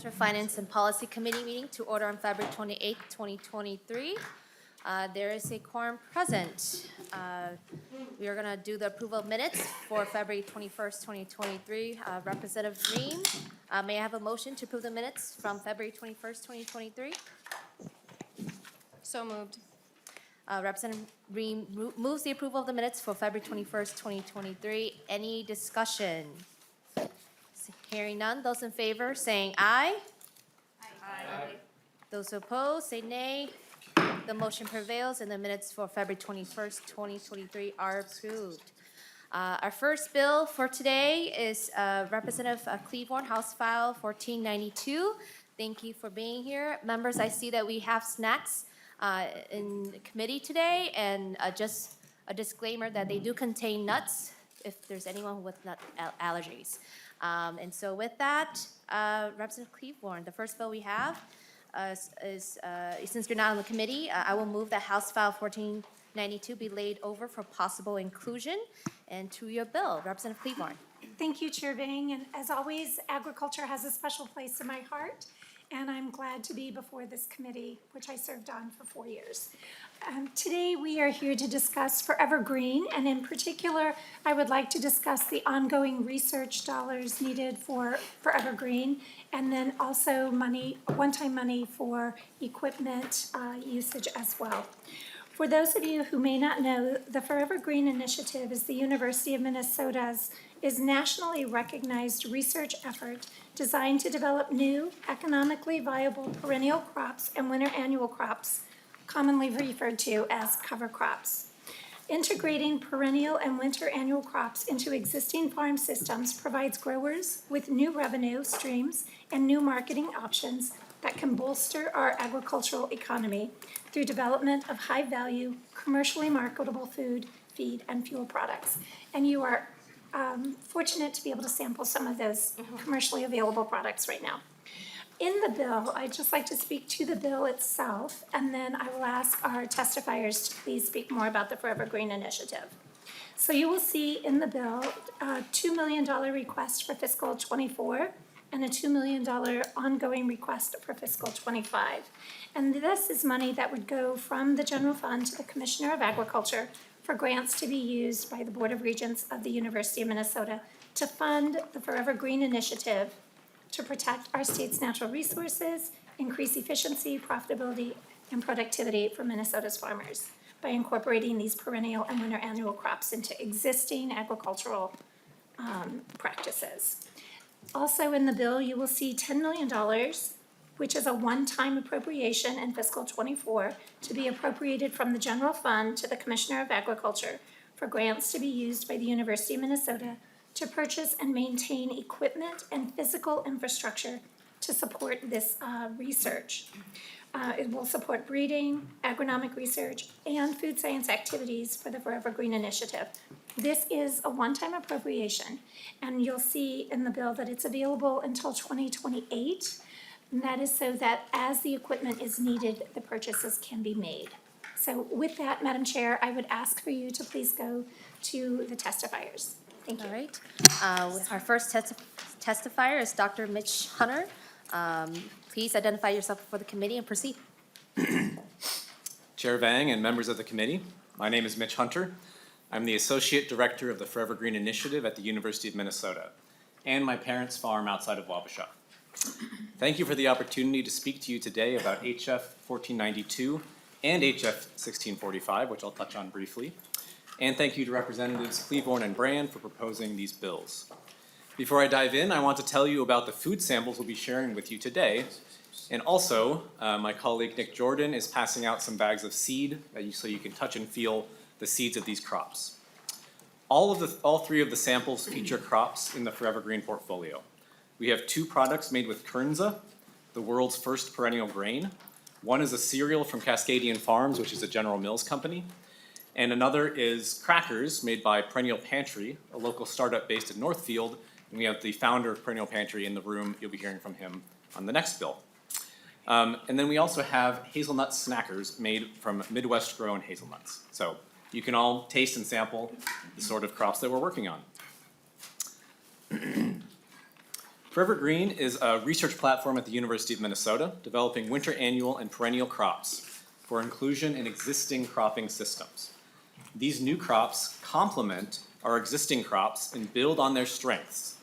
Finance and Policy Committee meeting to order on February 28th, 2023. There is a quorum present. We are going to do the approval of minutes for February 21st, 2023. Representative Ream, may I have a motion to approve the minutes from February 21st, 2023? So moved. Representative Ream moves the approval of the minutes for February 21st, 2023. Any discussion? Hearing none, those in favor saying aye. Aye. Those opposed say nay. The motion prevails and the minutes for February 21st, 2023 are approved. Our first bill for today is Representative Klevorn, House File 1492. Thank you for being here. Members, I see that we have snacks in committee today, and just a disclaimer that they do contain nuts if there's anyone with nut allergies. And so with that, Representative Klevorn, the first bill we have is since you're not on the committee, I will move that House File 1492 be laid over for possible inclusion. And to your bill, Representative Klevorn. Thank you, Chair Vang. And as always, agriculture has a special place in my heart, and I'm glad to be before this committee, which I served on for 4 years. Today, we are here to discuss Forever Green, and in particular, I would like to discuss the ongoing research dollars needed for Forever Green, and then also money, one-time money for equipment usage as well. For those of you who may not know, the Forever Green Initiative is the University of Minnesota's nationally recognized research effort designed to develop new, economically viable perennial crops and winter annual crops, commonly referred to as cover crops. Integrating perennial and winter annual crops into existing farm systems provides growers with new revenue streams and new marketing options that can bolster our agricultural economy through development of high-value, commercially marketable food, feed, and fuel products. And you are fortunate to be able to sample some of those commercially available products right now. In the bill, I'd just like to speak to the bill itself, and then I will ask our testifiers to please speak more about the Forever Green Initiative. So you will see in the bill a $2 million request for fiscal '24 and a $2 million ongoing request for fiscal '25. And this is money that would go from the general fund to the Commissioner of Agriculture for grants to be used by the Board of Regents of the University of Minnesota to fund the Forever Green Initiative to protect our state's natural resources, increase efficiency, profitability, and productivity for Minnesota's farmers by incorporating these perennial and winter annual crops into existing agricultural practices. Also in the bill, you will see $10 million, which is a one-time appropriation in fiscal '24 to be appropriated from the general fund to the Commissioner of Agriculture for grants to be used by the University of Minnesota to purchase and maintain equipment and physical infrastructure to support this research. It will support breeding, agronomic research, and food science activities for the Forever Green Initiative. This is a one-time appropriation, and you'll see in the bill that it's available until 2028, and that is so that as the equipment is needed, the purchases can be made. So with that, Madam Chair, I would ask for you to please go to the testifiers. Thank you. All right. Our first testifier is Dr. Mitch Hunter. Please identify yourself for the committee and proceed. Chair Vang and members of the committee, my name is Mitch Hunter. I'm the Associate Director of the Forever Green Initiative at the University of Minnesota, and my parents' farm outside of Wabasha. Thank you for the opportunity to speak to you today about HF 1492 and HF 1645, which I'll touch on briefly. And thank you to Representatives Klevorn and Brand for proposing these bills. Before I dive in, I want to tell you about the food samples we'll be sharing with you today. And also, my colleague Nick Jordan is passing out some bags of seed so you can touch and feel the seeds of these crops. All three of the samples feature crops in the Forever Green portfolio. We have two products made with kernza, the world's first perennial grain. One is a cereal from Cascadian Farms, which is a General Mills company. And another is crackers made by Perennial Pantry, a local startup based in Northfield. And we have the founder of Perennial Pantry in the room. You'll be hearing from him on the next bill. And then we also have hazelnut snackers made from Midwest grown hazelnuts. So you can all taste and sample the sort of crops that we're working on. Forever Green is a research platform at the University of Minnesota developing winter annual and perennial crops for inclusion in existing cropping systems. These new crops complement our existing crops and build on their strengths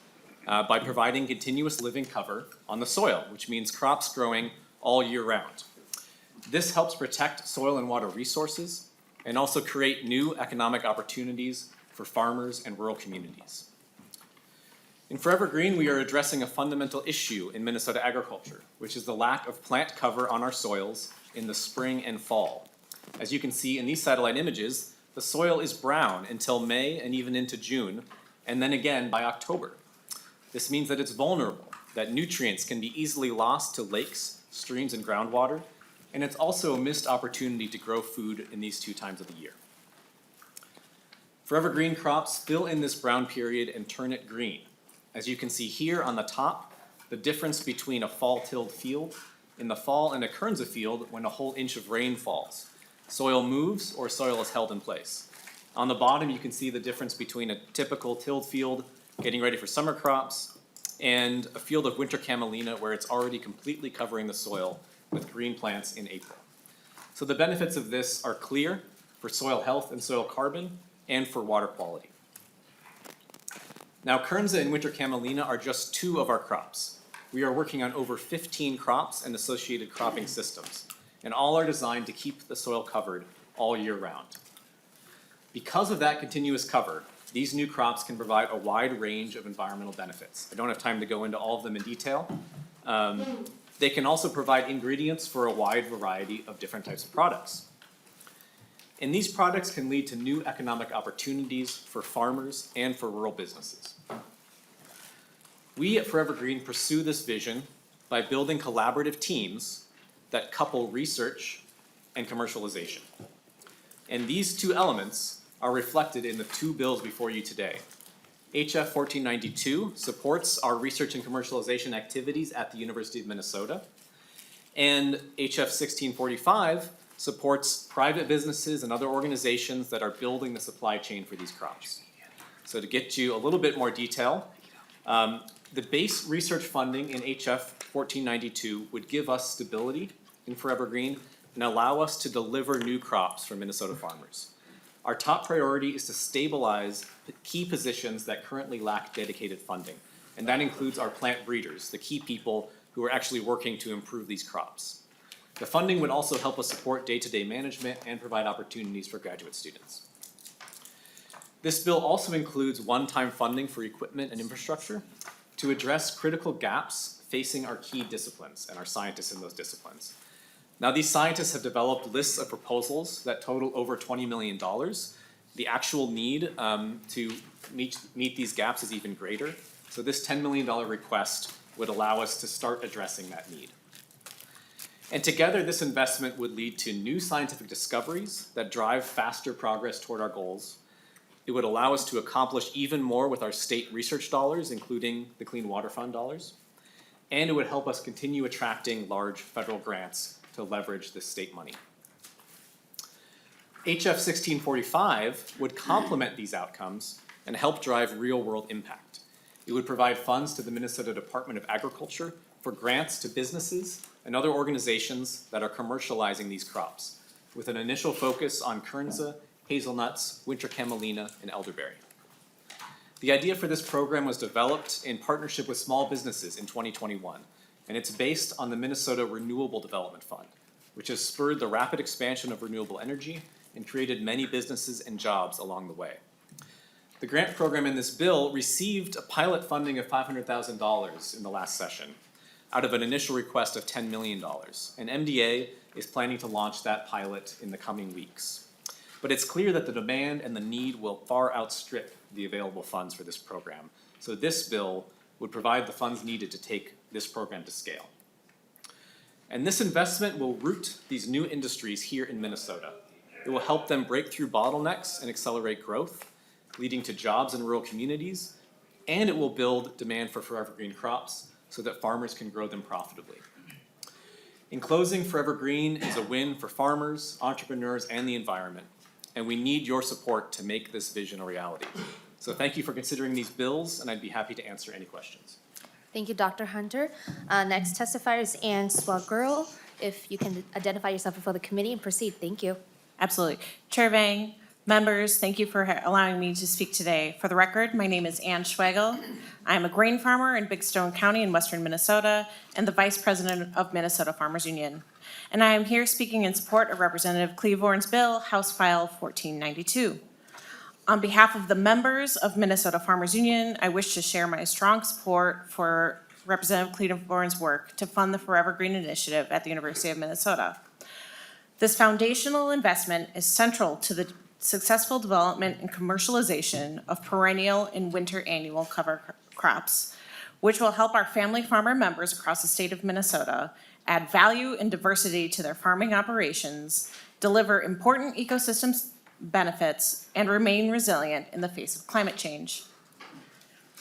by providing continuous living cover on the soil, which means crops growing all year round. This helps protect soil and water resources and also create new economic opportunities for farmers and rural communities. In Forever Green, we are addressing a fundamental issue in Minnesota agriculture, which is the lack of plant cover on our soils in the spring and fall. As you can see in these satellite images, the soil is brown until May and even into June, and then again by October. This means that it's vulnerable, that nutrients can be easily lost to lakes, streams, and groundwater, and it's also a missed opportunity to grow food in these two times of the year. Forever Green crops fill in this brown period and turn it green. As you can see here on the top, the difference between a fall-tilled field in the fall and a Kernza field when a whole inch of rain falls. Soil moves or soil is held in place. On the bottom, you can see the difference between a typical tilled field getting ready for summer crops and a field of winter camelina where it's already completely covering the soil with green plants in April. So the benefits of this are clear for soil health and soil carbon and for water quality. Now, Kernza and winter camelina are just two of our crops. We are working on over 15 crops and associated cropping systems, and all are designed to keep the soil covered all year round. Because of that continuous cover, these new crops can provide a wide range of environmental benefits. I don't have time to go into all of them in detail. They can also provide ingredients for a wide variety of different types of products. And these products can lead to new economic opportunities for farmers and for rural businesses. We at Forever Green pursue this vision by building collaborative teams that couple research and commercialization. And these two elements are reflected in the two bills before you today. HF 1492 supports our research and commercialization activities at the University of Minnesota, and HF 1645 supports private businesses and other organizations that are building the supply chain for these crops. So to get you a little bit more detail, the base research funding in HF 1492 would give us stability in Forever Green and allow us to deliver new crops for Minnesota farmers. Our top priority is to stabilize key positions that currently lack dedicated funding, and that includes our plant breeders, the key people who are actually working to improve these crops. The funding would also help us support day-to-day management and provide opportunities for graduate students. This bill also includes one-time funding for equipment and infrastructure to address critical gaps facing our key disciplines and our scientists in those disciplines. Now, these scientists have developed lists of proposals that total over $20 million. The actual need to meet these gaps is even greater. So this $10 million request would allow us to start addressing that need. And together, this investment would lead to new scientific discoveries that drive faster progress toward our goals. It would allow us to accomplish even more with our state research dollars, including the Clean Water Fund dollars. And it would help us continue attracting large federal grants to leverage this state money. HF 1645 would complement these outcomes and help drive real-world impact. It would provide funds to the Minnesota Department of Agriculture for grants to businesses and other organizations that are commercializing these crops, with an initial focus on Kernza, hazelnuts, winter camelina, and elderberry. The idea for this program was developed in partnership with small businesses in 2021, and it's based on the Minnesota Renewable Development Fund, which has spurred the rapid expansion of renewable energy and created many businesses and jobs along the way. The grant program in this bill received a pilot funding of $500,000 in the last session, out of an initial request of $10 million, and MDA is planning to launch that pilot in the coming weeks. But it's clear that the demand and the need will far outstrip the available funds for this program. So this bill would provide the funds needed to take this program to scale. And this investment will root these new industries here in Minnesota. It will help them break through bottlenecks and accelerate growth, leading to jobs in rural communities, and it will build demand for Forever Green crops so that farmers can grow them profitably. In closing, Forever Green is a win for farmers, entrepreneurs, and the environment, and we need your support to make this vision a reality. So thank you for considering these bills, and I'd be happy to answer any questions. Thank you, Dr. Hunter. Next testifier is Ann Swagirl. If you can identify yourself before the committee and proceed, thank you. Absolutely. Chair Vang, members, thank you for allowing me to speak today. For the record, my name is Ann Schwegel. I'm a grain farmer in Big Stone County in western Minnesota and the Vice President of Minnesota Farmers Union. And I am here speaking in support of Representative Klevorn's bill, House File 1492. On behalf of the members of Minnesota Farmers Union, I wish to share my strong support for Representative Klevorn's work to fund the Forever Green Initiative at the University of Minnesota. This foundational investment is central to the successful development and commercialization of perennial and winter annual cover crops, which will help our family farmer members across the state of Minnesota add value and diversity to their farming operations, deliver important ecosystem benefits, and remain resilient in the face of climate change.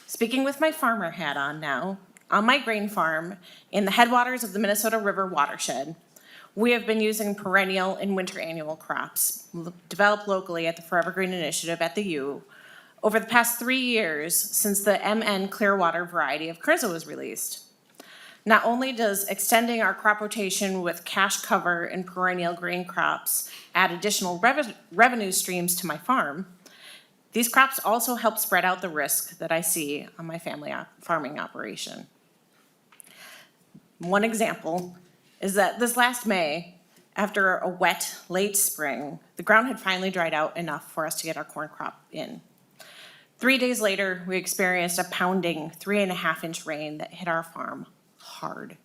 Speaking with my farmer hat on now, on my grain farm in the headwaters of the Minnesota River watershed, we have been using perennial and winter annual crops developed locally at the Forever Green Initiative at the U over the past 3 years since the MN Clearwater variety of Kernza was released. Not only does extending our crop rotation with cash cover and perennial grain crops add additional revenue streams to my farm, these crops also help spread out the risk that I see on my family farming operation. One example is that this last May, after a wet, late spring, the ground had finally dried out enough for us to get our corn crop in. 3 days later, we experienced a pounding 3.5-inch rain that hit our farm hard.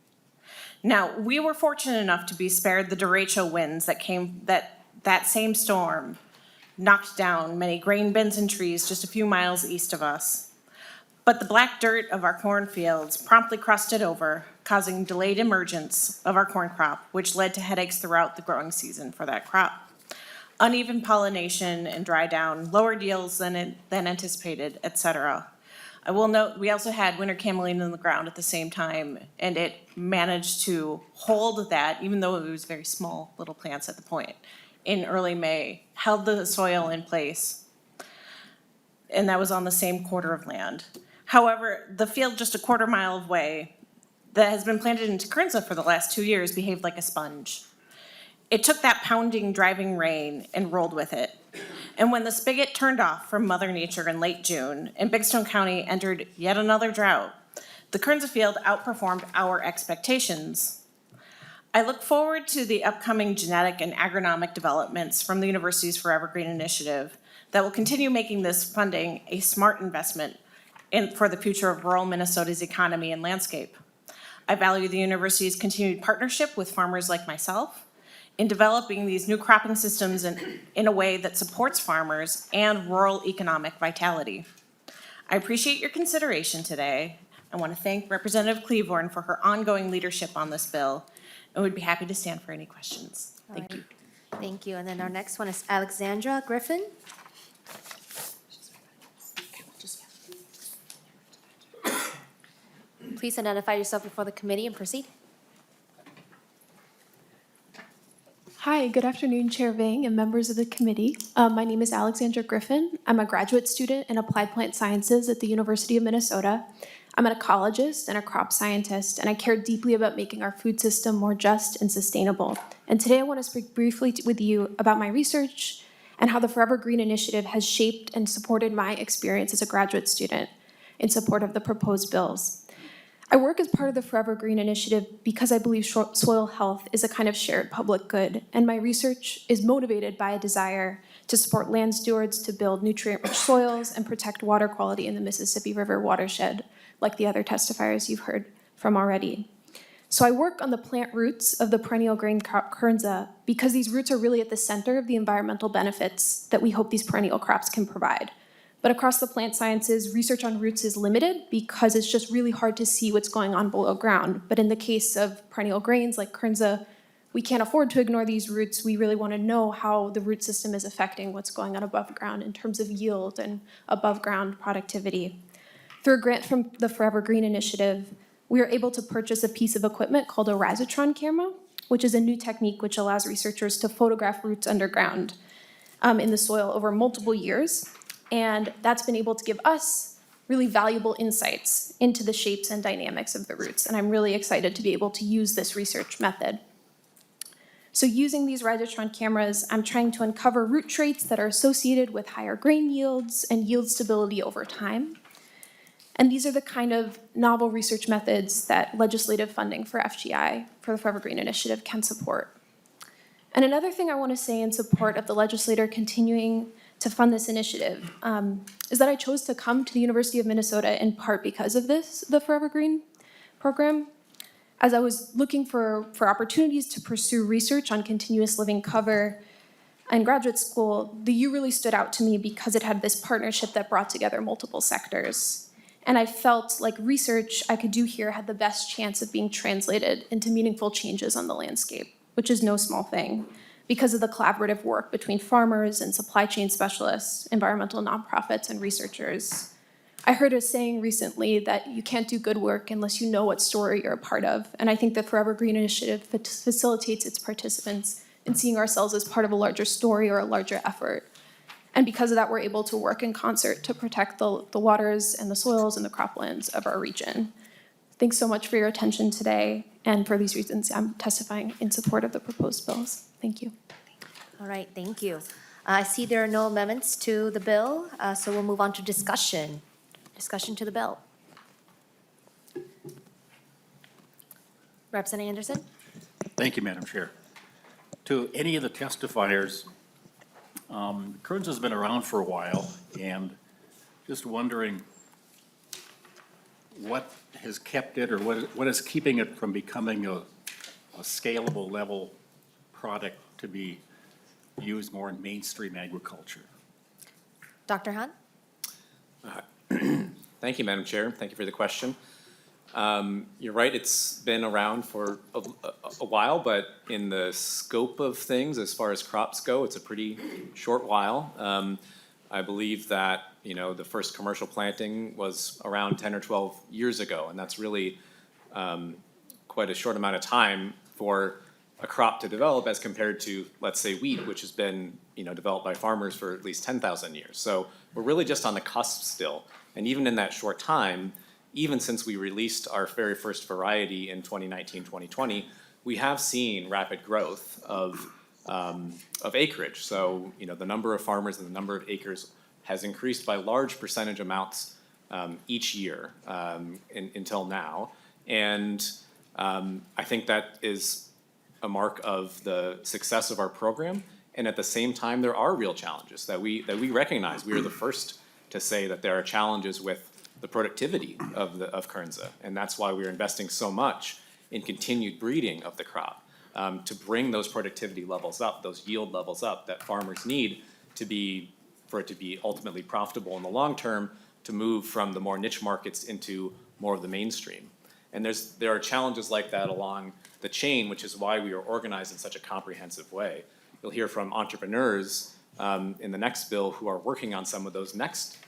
Now, we were fortunate enough to be spared the derecho winds that same storm knocked down many grain bins and trees just a few miles east of us. But the black dirt of our cornfields promptly crusted over, causing delayed emergence of our corn crop, which led to headaches throughout the growing season for that crop. Uneven pollination and dry down, lower yields than anticipated, etc. I will note we also had winter camelina in the ground at the same time, and it managed to hold that, even though it was very small little plants at the point, in early May, held the soil in place. And that was on the same quarter of land. However, the field just a quarter mile away that has been planted into Kernza for the last 2 years behaved like a sponge. It took that pounding, driving rain and rolled with it. And when the spigot turned off from Mother Nature in late June and Big Stone County entered yet another drought, the Kernza field outperformed our expectations. I look forward to the upcoming genetic and agronomic developments from the university's Forever Green Initiative that will continue making this funding a smart investment for the future of rural Minnesota's economy and landscape. I value the university's continued partnership with farmers like myself in developing these new cropping systems in a way that supports farmers and rural economic vitality. I appreciate your consideration today. I want to thank Representative Klevorn for her ongoing leadership on this bill, and would be happy to stand for any questions. Thank you. Thank you. And then our next one is Alexandra Griffin. Please identify yourself before the committee and proceed. Hi, good afternoon, Chair Vang and members of the committee. My name is Alexandra Griffin. I'm a graduate student in Applied Plant Sciences at the University of Minnesota. I'm an ecologist and a crop scientist, and I care deeply about making our food system more just and sustainable. And today I want to speak briefly with you about my research and how the Forever Green Initiative has shaped and supported my experience as a graduate student in support of the proposed bills. I work as part of the Forever Green Initiative because I believe soil health is a kind of shared public good, and my research is motivated by a desire to support land stewards to build nutrient-rich soils and protect water quality in the Mississippi River watershed, like the other testifiers you've heard from already. So I work on the plant roots of the perennial grain crop Kernza because these roots are really at the center of the environmental benefits that we hope these perennial crops can provide. But across the plant sciences, research on roots is limited because it's just really hard to see what's going on below ground. But in the case of perennial grains like Kernza, we can't afford to ignore these roots. We really want to know how the root system is affecting what's going on above ground in terms of yield and above ground productivity. Through a grant from the Forever Green Initiative, we were able to purchase a piece of equipment called a Razotron camera, which is a new technique which allows researchers to photograph roots underground in the soil over multiple years. And that's been able to give us really valuable insights into the shapes and dynamics of the roots, and I'm really excited to be able to use this research method. So using these Rhizotron cameras, I'm trying to uncover root traits that are associated with higher grain yields and yield stability over time. And these are the kind of novel research methods that legislative funding for FGI, for the Forever Green Initiative, can support. And another thing I want to say in support of the legislator continuing to fund this initiative is that I chose to come to the University of Minnesota in part because of this, the Forever Green program. As I was looking for opportunities to pursue research on continuous living cover in graduate school, the U really stood out to me because it had this partnership that brought together multiple sectors. And I felt like research I could do here had the best chance of being translated into meaningful changes on the landscape, which is no small thing, because of the collaborative work between farmers and supply chain specialists, environmental nonprofits, and researchers. I heard a saying recently that you can't do good work unless you know what story you're a part of, and I think the Forever Green Initiative facilitates its participants in seeing ourselves as part of a larger story or a larger effort. And because of that, we're able to work in concert to protect the waters and the soils and the croplands of our region. Thanks so much for your attention today, and for these reasons, I'm testifying in support of the proposed bills. Thank you. All right, thank you. I see there are no amendments to the bill, so we'll move on to discussion. Discussion to the bill. Representative Anderson? Thank you, Madam Chair. To any of the testifiers, Kearns has been around for a while, and just wondering what has kept it, or what is keeping it from becoming a scalable level product to be used more in mainstream agriculture? Dr. Hunt? Thank you, Madam Chair. Thank you for the question. You're right, it's been around for a while, but in the scope of things, as far as crops go, it's a pretty short while. I believe that, the first commercial planting was around 10 or 12 years ago, and that's really quite a short amount of time for a crop to develop as compared to, let's say, wheat, which has been, developed by farmers for at least 10,000 years. So we're really just on the cusp still. And even in that short time, even since we released our very first variety in 2019, 2020, we have seen rapid growth of acreage. So, the number of farmers and the number of acres has increased by large percentage amounts each year until now. And I think that is a mark of the success of our program. And at the same time, there are real challenges that we recognize. We are the first to say that there are challenges with the productivity of Kernza, and that's why we're investing so much in continued breeding of the crop to bring those productivity levels up, those yield levels up that farmers need for it to be ultimately profitable in the long term, to move from the more niche markets into more of the mainstream. And there are challenges like that along the chain, which is why we are organized in such a comprehensive way. You'll hear from entrepreneurs in the next bill who are working on some of those next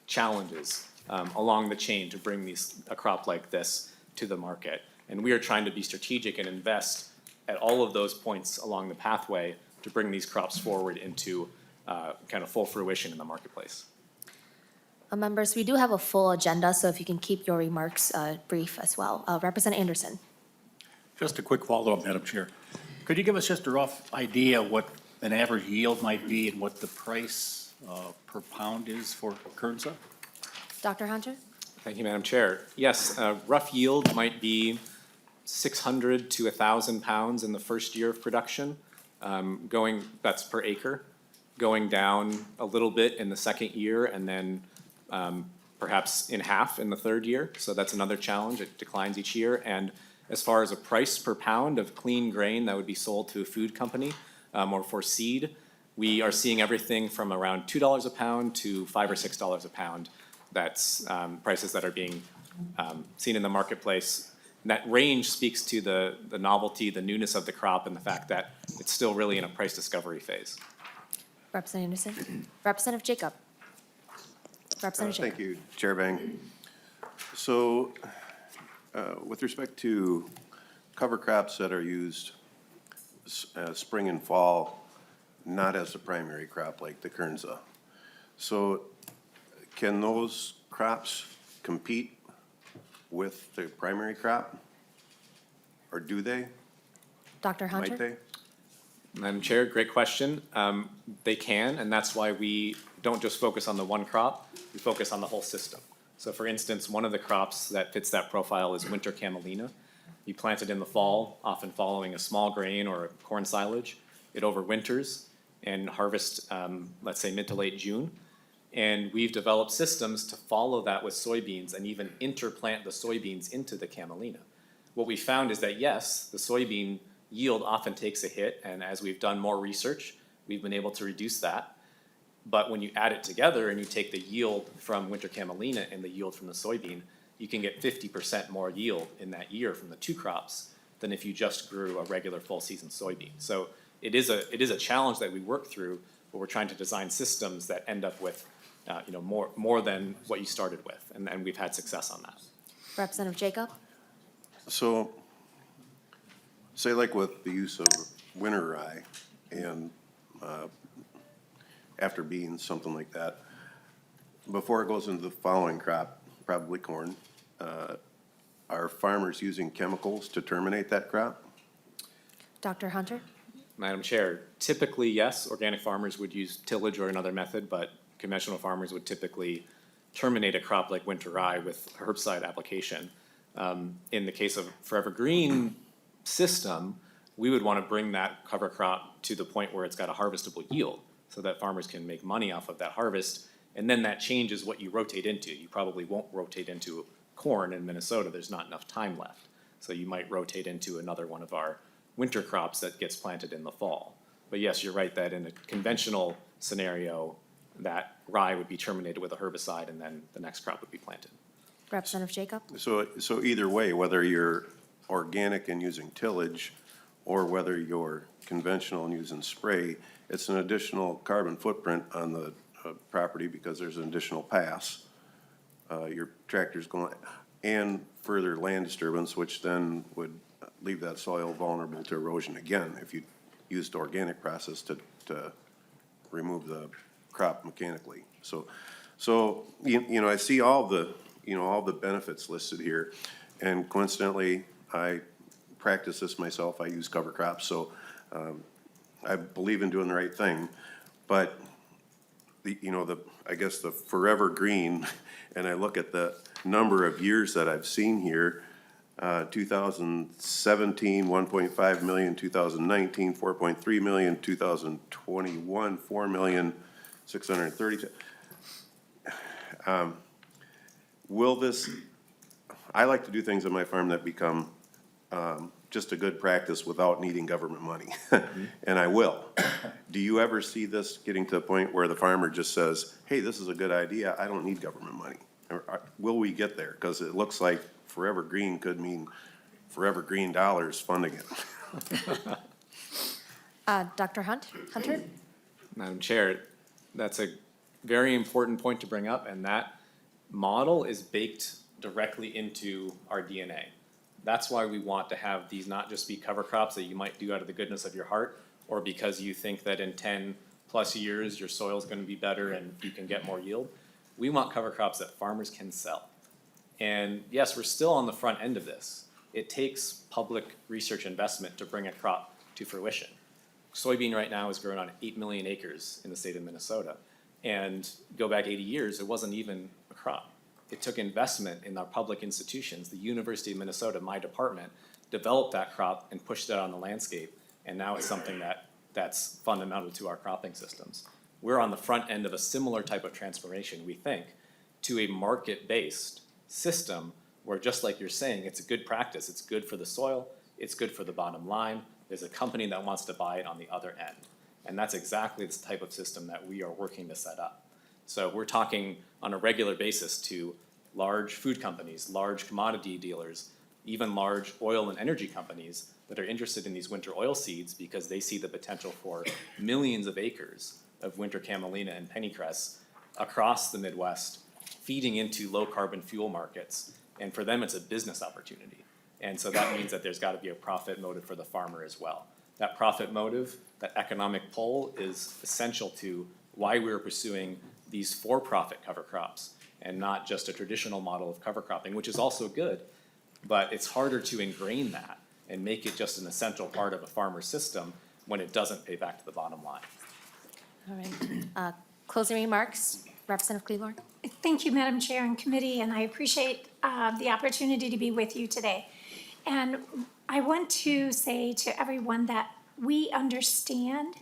challenges along the chain to bring a crop like this to the market. And we are trying to be strategic and invest at all of those points along the pathway to bring these crops forward into kind of full fruition in the marketplace. Members, we do have a full agenda, so if you can keep your remarks brief as well. Representative Anderson? Just a quick follow-up, Madam Chair. Could you give us just a rough idea what an average yield might be and what the price per pound is for Kernza? Dr. Hunter? Thank you, Madam Chair. Yes, rough yield might be 600 to 1,000 pounds in the first year of production, that's per acre, going down a little bit in the second year, and then perhaps in half in the third year. So that's another challenge. It declines each year. And as far as a price per pound of clean grain that would be sold to a food company or for seed, we are seeing everything from around $2 a pound to $5 or $6 a pound. That's prices that are being seen in the marketplace. And that range speaks to the novelty, the newness of the crop, and the fact that it's still really in a price discovery phase. Representative Anderson? Representative Jacob? Representative Jacob? Thank you, Chair Bang. So with respect to cover crops that are used spring and fall, not as the primary crop like the Kernza. So can those crops compete with the primary crop? Or do they? Dr. Hunter? Might they? Madam Chair, great question. They can, and that's why we don't just focus on the one crop, we focus on the whole system. So for instance, one of the crops that fits that profile is winter camelina. You plant it in the fall, often following a small grain or a corn silage. It overwinters and harvests, let's say mid to late June. And we've developed systems to follow that with soybeans and even interplant the soybeans into the camelina. What we found is that yes, the soybean yield often takes a hit, and as we've done more research, we've been able to reduce that. But when you add it together and you take the yield from winter camelina and the yield from the soybean, you can get 50% more yield in that year from the two crops than if you just grew a regular full season soybean. So it is a challenge that we work through, but we're trying to design systems that end up with more than what you started with, and we've had success on that. Representative Jacob? So, say like with the use of winter rye and after beans, something like that, before it goes into the following crop, probably corn, are farmers using chemicals to terminate that crop? Dr. Hunter? Madam Chair, typically, yes, organic farmers would use tillage or another method, but conventional farmers would typically terminate a crop like winter rye with herbicide application. In the case of Forever Green system, we would want to bring that cover crop to the point where it's got a harvestable yield so that farmers can make money off of that harvest. And then that changes what you rotate into. You probably won't rotate into corn in Minnesota. There's not enough time left. So you might rotate into another one of our winter crops that gets planted in the fall. But yes, you're right that in a conventional scenario, that rye would be terminated with a herbicide and then the next crop would be planted. Representative Jacob? So either way, whether you're organic and using tillage or whether you're conventional and using spray, it's an additional carbon footprint on the property because there's an additional pass. Your tractor's going, and further land disturbance, which then would leave that soil vulnerable to erosion again if you used organic process to remove the crop mechanically. So I see all the benefits listed here, and coincidentally, I practice this myself. I use cover crops, so I believe in doing the right thing. But I guess the Forever Green, and I look at the number of years that I've seen here. 2017, 1.5 million, 2019, 4.3 million, 2021, 4,630,000. Will this, I like to do things on my farm that become just a good practice without needing government money, and I will. Do you ever see this getting to a point where the farmer just says, hey, this is a good idea, I don't need government money? Will we get there? Because it looks like Forever Green could mean Forever Green dollars funding it. Dr. Hunter? Madam Chair, that's a very important point to bring up, and that model is baked directly into our DNA. That's why we want to have these not just be cover crops that you might do out of the goodness of your heart, or because you think that in 10+ years your soil's gonna be better and you can get more yield. We want cover crops that farmers can sell. And yes, we're still on the front end of this. It takes public research investment to bring a crop to fruition. Soybean right now is grown on 8 million acres in the state of Minnesota. And go back 80 years, it wasn't even a crop. It took investment in our public institutions. The University of Minnesota, my department, developed that crop and pushed it on the landscape. And now it's something that's fundamental to our cropping systems. We're on the front end of a similar type of transformation, we think, to a market-based system where, just like you're saying, it's a good practice. It's good for the soil. It's good for the bottom line. There's a company that wants to buy it on the other end. And that's exactly the type of system that we are working to set up. So we're talking on a regular basis to large food companies, large commodity dealers, even large oil and energy companies that are interested in these winter oil seeds because they see the potential for millions of acres of winter camelina and pennycress across the Midwest, feeding into low carbon fuel markets. And for them, it's a business opportunity. And so that means that there's gotta be a profit motive for the farmer as well. That profit motive, that economic pull is essential to why we're pursuing these for-profit cover crops and not just a traditional model of cover cropping, which is also good, but it's harder to ingrain that and make it just an essential part of a farmer's system when it doesn't pay back to the bottom line. All right. Closing remarks, Representative Klevorn. Thank you, Madam Chair and committee, and I appreciate the opportunity to be with you today. And I want to say to everyone that we understand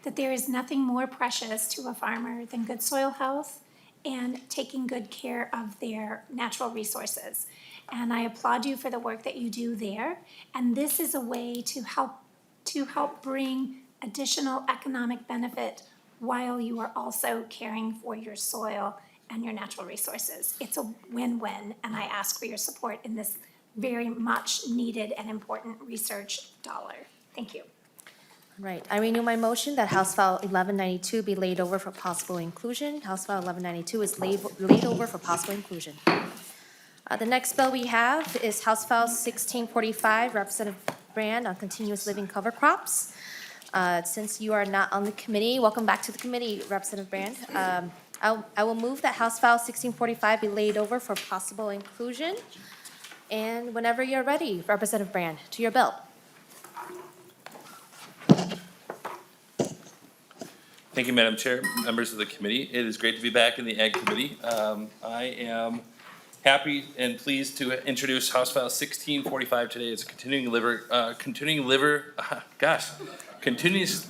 that there is nothing more precious to a farmer than good soil health and taking good care of their natural resources. And I applaud you for the work that you do there. And this is a way to help bring additional economic benefit while you are also caring for your soil and your natural resources. It's a win-win, and I ask for your support in this very much needed and important research dollar. Thank you. Right, I renew my motion that House File 1192 be laid over for possible inclusion. House File 1192 is laid over for possible inclusion. The next bill we have is House File 1645, Representative Brand on continuous living cover crops. Since you are not on the committee, welcome back to the committee, Representative Brand. I will move that House File 1645 be laid over for possible inclusion. And whenever you're ready, Representative Brand, to your bill. Thank you, Madam Chair, members of the committee. It is great to be back in the Ag Committee. I am happy and pleased to introduce House File 1645 today. It's a continuous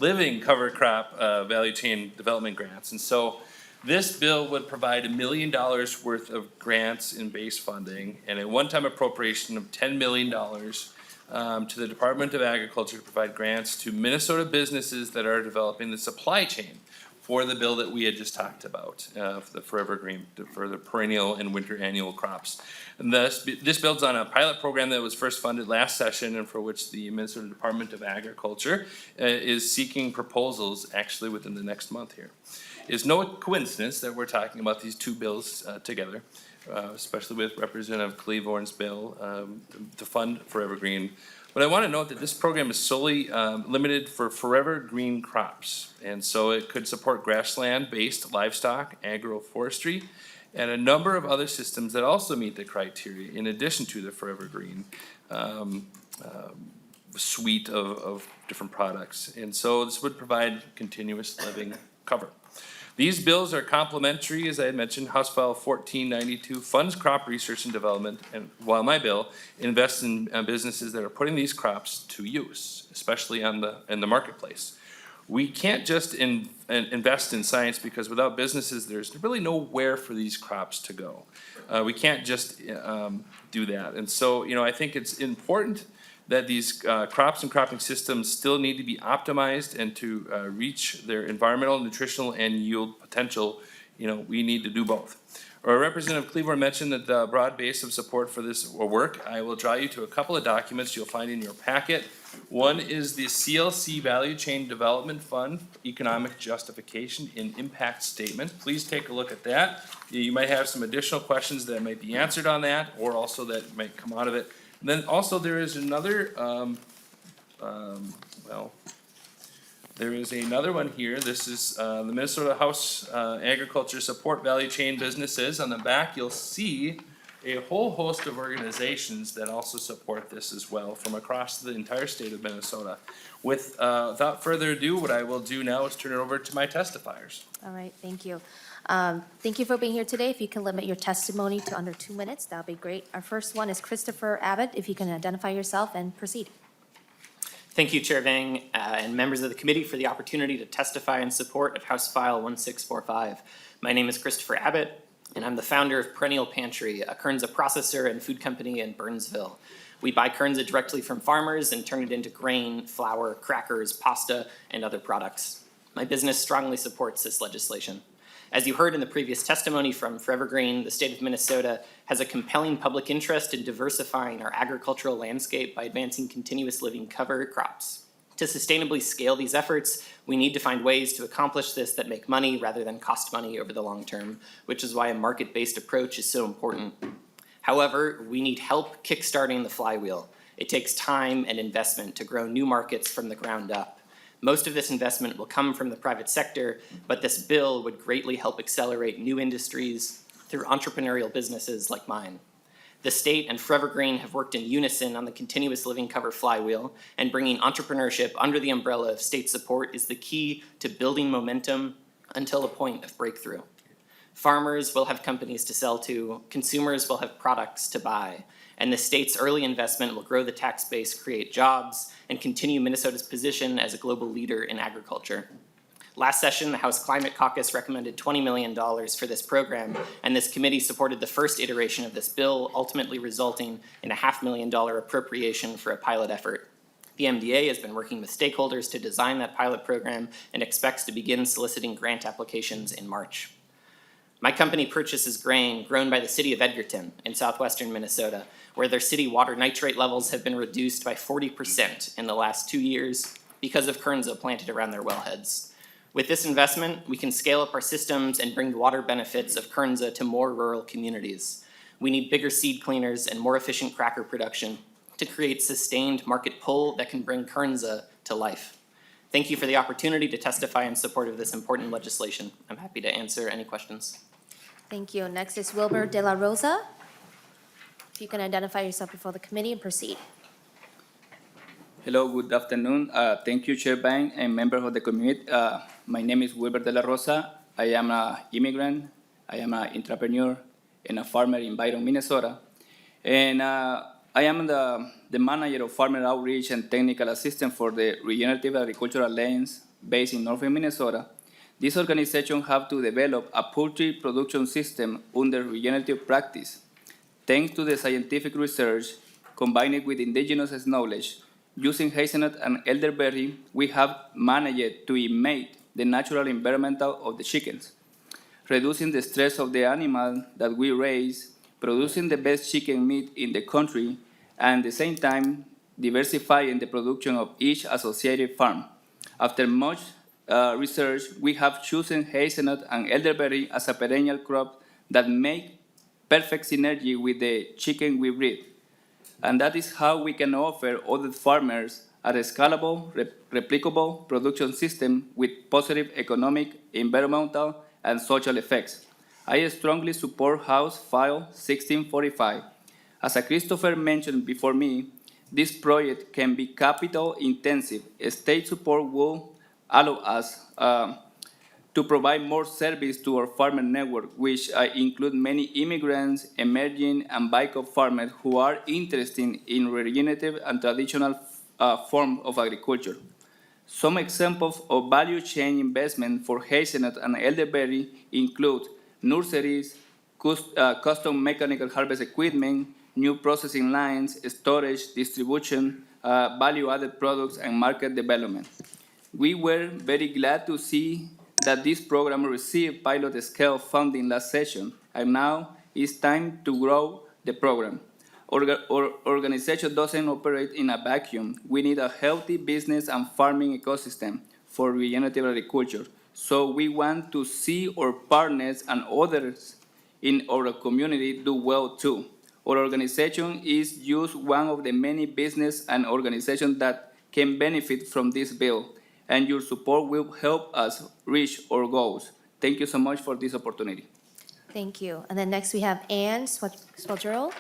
living cover crop value chain development grants. And so this bill would provide $1 million worth of grants in base funding and a one-time appropriation of $10 million to the Department of Agriculture to provide grants to Minnesota businesses that are developing the supply chain for the bill that we had just talked about, for the Forever Green, for the perennial and winter annual crops. And this builds on a pilot program that was first funded last session and for which the Minnesota Department of Agriculture is seeking proposals actually within the next month here. It's no coincidence that we're talking about these two bills together. Especially with Representative Klevorn's bill to fund Forever Green. But I want to note that this program is solely limited for Forever Green crops. And so it could support grassland-based livestock, agroforestry, and a number of other systems that also meet the criteria in addition to the Forever Green suite of different products. And so this would provide continuous living cover. These bills are complementary, as I had mentioned. House File 1492 funds crop research and development, and while my bill invests in businesses that are putting these crops to use, especially in the marketplace. We can't just invest in science because without businesses, there's really nowhere for these crops to go. We can't just do that. And so, I think it's important that these crops and cropping systems still need to be optimized and to reach their environmental, nutritional, and yield potential. We need to do both. Representative Klevorn mentioned that the broad base of support for this work. I will draw you to a couple of documents you'll find in your packet. One is the CLC Value Chain Development Fund Economic Justification and Impact Statement. Please take a look at that. You might have some additional questions that might be answered on that, or also that might come out of it. And then also there is another, there is another one here. This is the Minnesota House Agriculture Support Value Chain Businesses. On the back, you'll see a whole host of organizations that also support this as well from across the entire state of Minnesota. Without further ado, what I will do now is turn it over to my testifiers. All right, thank you. Thank you for being here today. If you can limit your testimony to under 2 minutes, that'll be great. Our first one is Christopher Abbott. If you can identify yourself and proceed. Thank you, Chair Vang, and members of the committee for the opportunity to testify in support of House File 1645. My name is Christopher Abbott, and I'm the founder of Perennial Pantry, a Kernza processor and food company in Burnsville. We buy Kernza directly from farmers and turn it into grain, flour, crackers, pasta, and other products. My business strongly supports this legislation. As you heard in the previous testimony from Forever Green, the state of Minnesota has a compelling public interest in diversifying our agricultural landscape by advancing continuous living cover crops. To sustainably scale these efforts, we need to find ways to accomplish this that make money rather than cost money over the long term, which is why a market-based approach is so important. However, we need help kickstarting the flywheel. It takes time and investment to grow new markets from the ground up. Most of this investment will come from the private sector, but this bill would greatly help accelerate new industries through entrepreneurial businesses like mine. The state and Forever Green have worked in unison on the continuous living cover flywheel, and bringing entrepreneurship under the umbrella of state support is the key to building momentum until a point of breakthrough. Farmers will have companies to sell to, consumers will have products to buy, and the state's early investment will grow the tax base, create jobs, and continue Minnesota's position as a global leader in agriculture. Last session, the House Climate Caucus recommended $20 million for this program, and this committee supported the first iteration of this bill, ultimately resulting in a $500,000 appropriation for a pilot effort. The MDA has been working with stakeholders to design that pilot program and expects to begin soliciting grant applications in March. My company purchases grain grown by the city of Edgerton in southwestern Minnesota, where their city water nitrate levels have been reduced by 40% in the last 2 years because of kernza planted around their wellheads. With this investment, we can scale up our systems and bring the water benefits of kernza to more rural communities. We need bigger seed cleaners and more efficient cracker production to create sustained market pull that can bring kernza to life. Thank you for the opportunity to testify in support of this important legislation. I'm happy to answer any questions. Thank you. Next is Wilbur De La Rosa. If you can identify yourself before the committee and proceed. Hello, good afternoon. Thank you, Chair Bang and members of the committee. My name is Wilbur De La Rosa. I am an immigrant. I am an entrepreneur and a farmer in Byron, Minnesota. And I am the manager of Farmer Outreach and Technical Assistant for the Regenerative Agricultural Alliance based in northern Minnesota. This organization has to develop a poultry production system under regenerative practice. Thanks to the scientific research combined with indigenous knowledge, using hazelnut and elderberry, we have managed to imitate the natural environment of the chickens, reducing the stress of the animal that we raise, producing the best chicken meat in the country, and at the same time diversifying the production of each associated farm. After much research, we have chosen hazelnut and elderberry as a perennial crop that make perfect synergy with the chicken we breed. And that is how we can offer other farmers a scalable, replicable production system with positive economic, environmental, and social effects. I strongly support House File 1645. As Christopher mentioned before me, this project can be capital intensive. State support will allow us to provide more service to our farmer network, which include many immigrants, emerging, and backup farmers who are interested in regenerative and traditional form of agriculture. Some examples of value chain investment for hazelnut and elderberry include nurseries, custom mechanical harvest equipment, new processing lines, storage, distribution, value-added products, and market development. We were very glad to see that this program received pilot-scale funding last session, and now it's time to grow the program. Our organization doesn't operate in a vacuum. We need a healthy business and farming ecosystem for regenerative agriculture. So we want to see our partners and others in our community do well too. Our organization is just one of the many business and organizations that can benefit from this bill, and your support will help us reach our goals. Thank you so much for this opportunity. Thank you. And then next we have Ann Swalgerl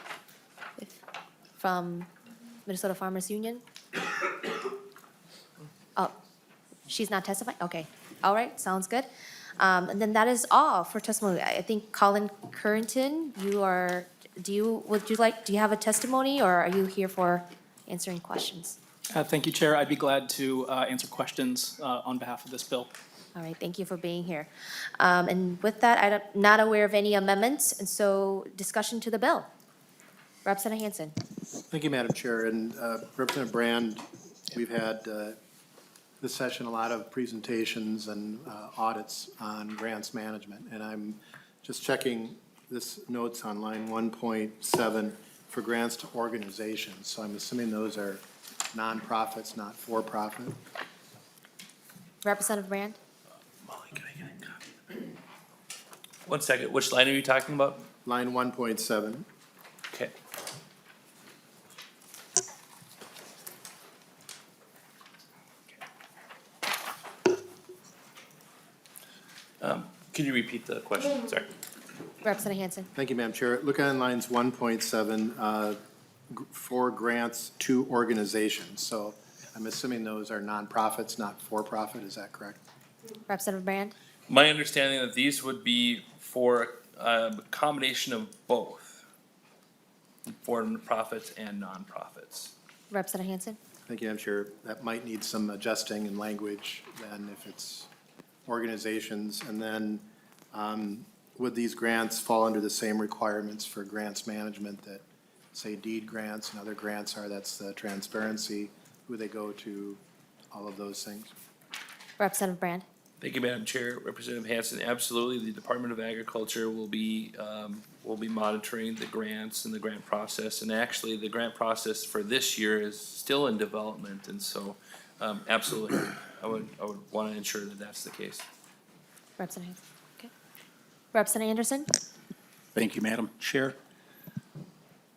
from Minnesota Farmers Union. Oh, she's not testifying? Okay. All right, sounds good. And then that is all for testimony. I think Colin Currington, do you have a testimony, or are you here for answering questions? Thank you, Chair. I'd be glad to answer questions on behalf of this bill. All right, thank you for being here. And with that, I'm not aware of any amendments, and so discussion to the bill. Representative Hansen. Thank you, Madam Chair. And Representative Brand, we've had this session a lot of presentations and audits on grants management. And I'm just checking this notes on line 1.7 for grants to organizations. So I'm assuming those are nonprofits, not for-profit. Representative Brand. Molly, can I get a copy? 1 second, which line are you talking about? Line 1.7. Okay. Can you repeat the question? Sorry. Representative Hanson. Thank you, Madam Chair. Look on lines 1.7, for grants to organizations. So I'm assuming those are nonprofits, not for-profit, is that correct? Representative Brand. My understanding that these would be for a combination of both, for profits and nonprofits. Representative Hanson. Thank you, Madam Chair. That might need some adjusting in language then if it's organizations. And then would these grants fall under the same requirements for grants management that, say, deed grants and other grants are? That's the transparency, who they go to, all of those things. Representative Brand. Thank you, Madam Chair. Representative Hanson, absolutely, the Department of Agriculture will be monitoring the grants and the grant process. And actually, the grant process for this year is still in development, and so, absolutely, I would want to ensure that that's the case. Representative Hanson. Okay. Representative Anderson. Thank you, Madam Chair.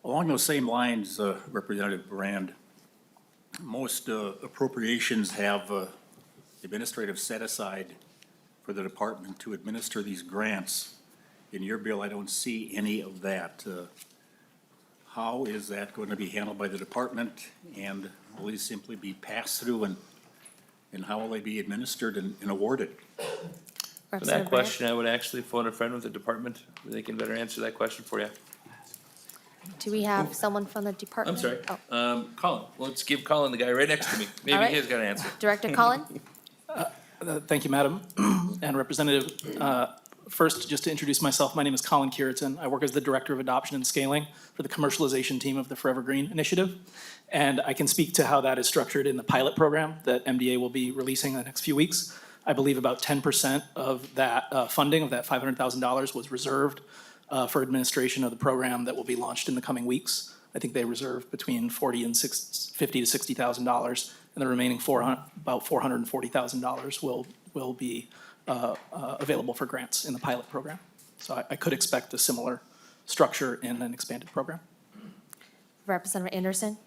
Along those same lines, Representative Brand, most appropriations have administrative set-aside for the department to administer these grants. In your bill, I don't see any of that. How is that going to be handled by the department? And will these simply be passed through, and how will they be administered and awarded? For that Representative Brand. question, I would actually phone a friend with the department. They can better answer that question for you. Do we have someone from the department? I'm sorry. Oh, Colin, let's give Colin the guy right next to me. Maybe right. he's got an answer. Director Collin. Thank you, Madam. And Representative, first, just to introduce myself, my name is Colin Curitan. I work as the Director of Adoption and Scaling for the commercialization team of the Forever Green Initiative. And I can speak to how that is structured in the pilot program that MDA will be releasing in the next few weeks. I believe about 10% of that funding, of that $500,000, was reserved for administration of the program that will be launched in the coming weeks. I think they reserve between $50,000 and $60,000, and the remaining about $440,000 will be available for grants in the pilot program. So I could expect a similar structure in an expanded program. Representative Anderson.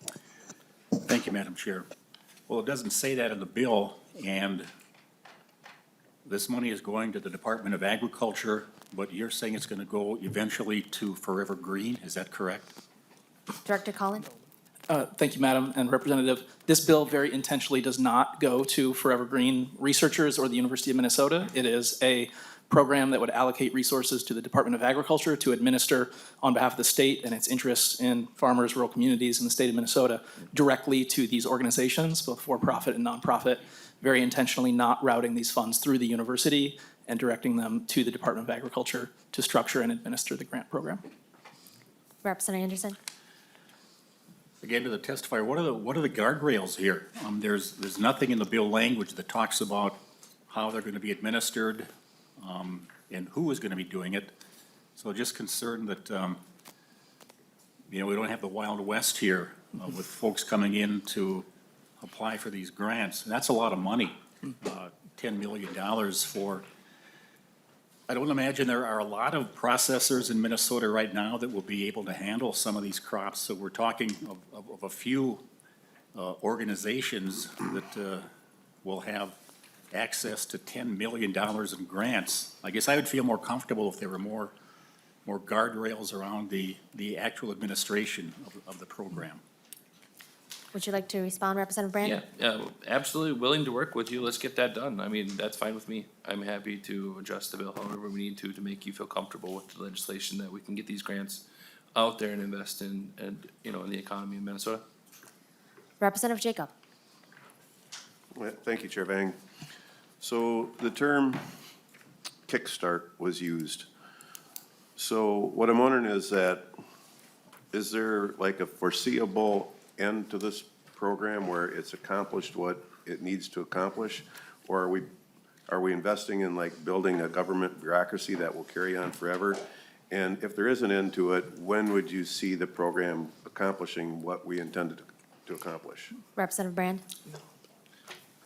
Thank you, Madam Chair. Well, it doesn't say that in the bill, and this money is going to the Department of Agriculture, but you're saying it's going to go eventually to Forever Green, is that correct? Director Collin. Thank you, Madam and Representative. This bill very intentionally does not go to Forever Green researchers or the University of Minnesota. It is a program that would allocate resources to the Department of Agriculture to administer on behalf of the state and its interests in farmers, rural communities in the state of Minnesota directly to these organizations, both for-profit and nonprofit, very intentionally not routing these funds through the university and directing them to the Department of Agriculture to structure and administer the grant program. Representative Anderson. Again, to the testifier, what are the guardrails here? There's nothing in the bill language that talks about how they're going to be administered, and who is going to be doing it. So just concerned that, we don't have the Wild West here with folks coming in to apply for these grants. And that's a lot of money, $10 million for. I don't imagine there are a lot of processors in Minnesota right now that will be able to handle some of these crops. So we're talking of a few organizations that will have access to $10 million in grants. I guess I would feel more comfortable if there were more guardrails around the actual administration of the program. Would you like to respond, Representative Brand? Yeah, absolutely willing to work with you. Let's get that done. I mean, that's fine with me. I'm happy to adjust the bill however we need to make you feel comfortable with the legislation that we can get these grants out there and invest in the economy in Minnesota. Representative Jacob. Well, thank you, Chair Vang. So the term kickstart was used. So what I'm wondering is there like a foreseeable end to this program where it's accomplished what it needs to accomplish? Or are we investing in like building a government bureaucracy that will carry on forever? And if there is an end to it, when would you see the program accomplishing what we intended to accomplish? Representative Brand.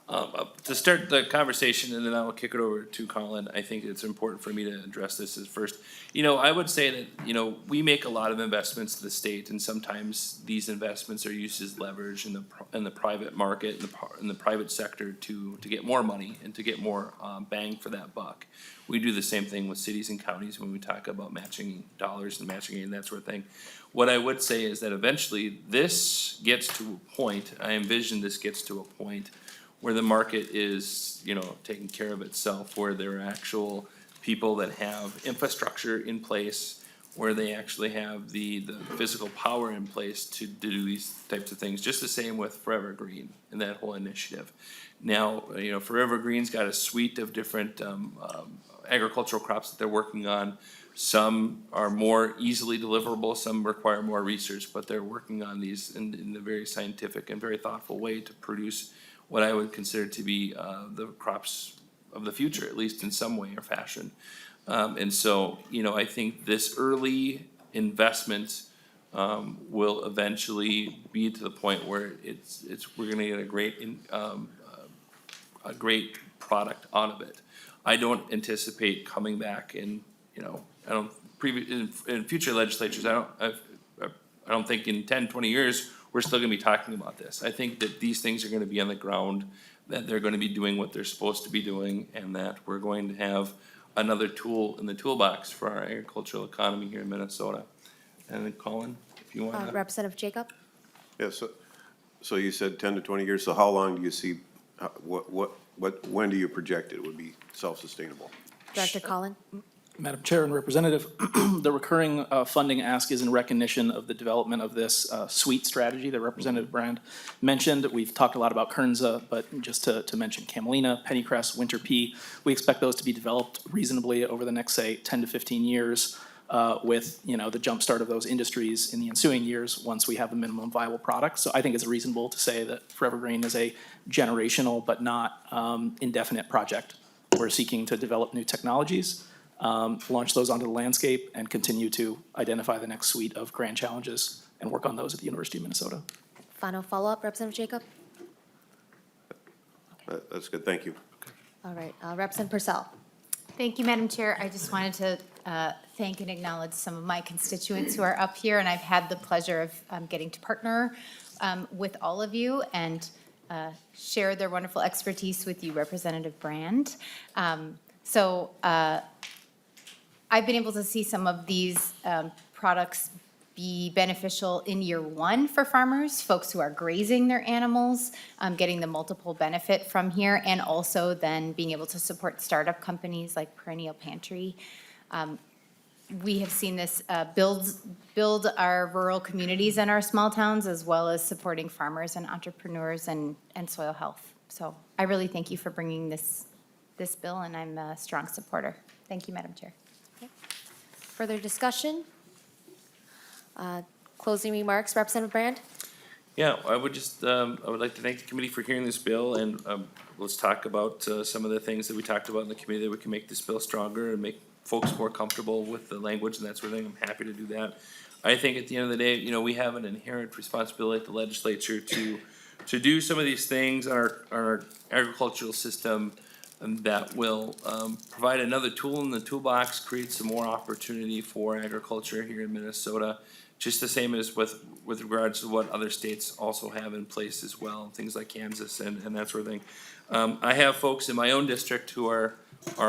To start the conversation, and then I'll kick it over to Colin, I think it's important for me to address this as first. I would say that, we make a lot of investments to the state, and sometimes these investments are used as leverage in the private market, in the private sector to get more money and to get more, bang for that buck. We do the same thing with cities and counties when we talk about matching dollars and matching and that sort of thing. What I would say is that eventually this gets to a point, I envision this gets to a point where the market is, taking care of itself, where there are actual people that have infrastructure in place, where they actually have the physical power in place to do these types of things, just the same with Forever Green and that whole initiative. Now, Forever Green's got a suite of different, agricultural crops that they're working on. Some are more easily deliverable, some require more research, but they're working on these in a very scientific and very thoughtful way to produce what I would consider to be the crops of the future, at least in some way or fashion. And so, I think this early investment will eventually be to the point where we're gonna get a great product out of it. I don't anticipate coming back in future legislatures, I don't think in 10, 20 years, we're still gonna be talking about this. I think that these things are gonna be on the ground, that they're gonna be doing what they're supposed to be doing, and that we're going to have another tool in the toolbox for our agricultural economy here in Minnesota. And then Colin, if you wanna. Representative Jacob? Yeah, so you said 10 to 20 years, so how long do you see, when do you project it would be self-sustainable? Director Collin? Madam Chair and Representative, the recurring funding ask is in recognition of the development of this suite strategy that Representative Brand mentioned. We've talked a lot about Kernza, but just to mention camelina, pennycress, winter pea, we expect those to be developed reasonably over the next, say, 10 to 15 years with, the jumpstart of those industries in the ensuing years once we have a minimum viable product. So I think it's reasonable to say that Forever Green is a generational but not indefinite project. We're seeking to develop new technologies, launch those onto the landscape, and continue to identify the next suite of grand challenges and work on those at the University of Minnesota. Final follow-up, Representative Jacob? That's good, thank you. All right, Representative Pursell? Thank you, Madam Chair. I just wanted to thank and acknowledge some of my constituents who are up here, and I've had the pleasure of getting to partner with all of you and share their wonderful expertise with you, Representative Brand. I've been able to see some of these products be beneficial in year one for farmers, folks who are grazing their animals, getting the multiple benefit from here, and also then being able to support startup companies like Perennial Pantry. We have seen this build our rural communities and our small towns, as well as supporting farmers and entrepreneurs and soil health. So I really thank you for bringing this bill, and I'm a strong supporter. Thank you, Madam Chair. Further discussion? Closing remarks, Representative Brand? Yeah, I would like to thank the committee for hearing this bill, and let's talk about some of the things that we talked about in the committee that we can make this bill stronger and make folks more comfortable with the language and that sort of thing. I'm happy to do that. I think at the end of the day, we have an inherent responsibility at the legislature to do some of these things on our agricultural system that will provide another tool in the toolbox, create some more opportunity for agriculture here in Minnesota, just the same as with regards to what other states also have in place as well, things like Kansas and that sort of thing. I have folks in my own district who are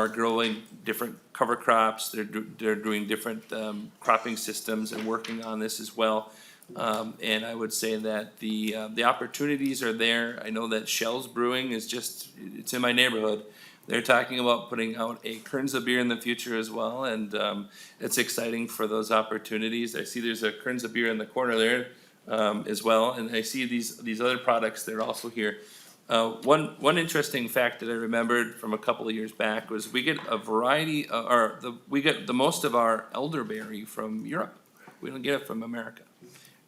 growing different cover crops. They're doing different cropping systems and working on this as well. And I would say that the opportunities are there. I know that Shell's Brewing it's in my neighborhood. They're talking about putting out a Kernza beer in the future as well, and it's exciting for those opportunities. I see there's a Kernza beer in the corner there as well, and I see these other products that are also here. One interesting fact that I remembered from a couple of years back was we get a variety, we get the most of our elderberry from Europe. We don't get it from America.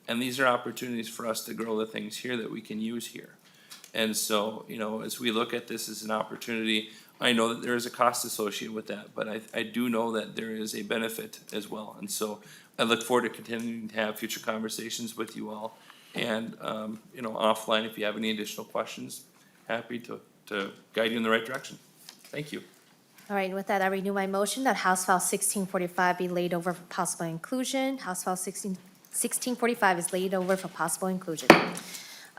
And these are opportunities for us to grow the things here that we can use here. And so, as we look at this as an opportunity, I know that there is a cost associated with that, but I do know that there is a benefit as well. And so I look forward to continuing to have future conversations with you all. And, offline, if you have any additional questions, happy to to guide you in the right direction. Thank you. All right, and with that, I renew my motion that House File 1645 be laid over for possible inclusion. House File 1645 is laid over for possible inclusion.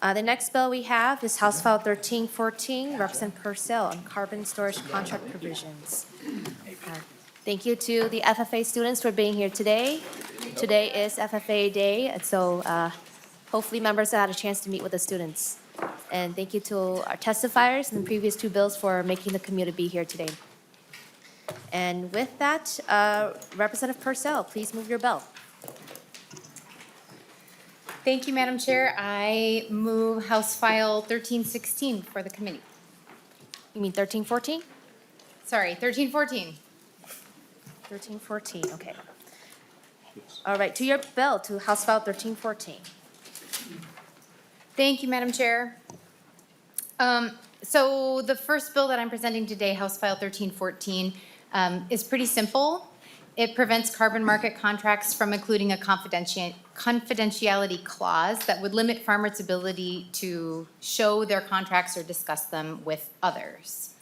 The next bill we have is House File 1314, Representative Pursell on carbon storage contract provisions. Thank you to the FFA students for being here today. Today is FFA Day, and so hopefully members had a chance to meet with the students. And thank you to our testifiers in the previous two bills for making the commute to be here today. And with that, Representative Pursell, please move your bill. Thank you, Madam Chair. I move House File 1316 for the committee. You mean 1314? Sorry, 1314. 1314, okay. All right, to your bill, to House File 1314. Thank you, Madam Chair. So the first bill that I'm presenting today, House File 1314, is pretty simple. It prevents carbon market contracts from including a confidentiality clause that would limit farmers' ability to show their contracts or discuss them with others.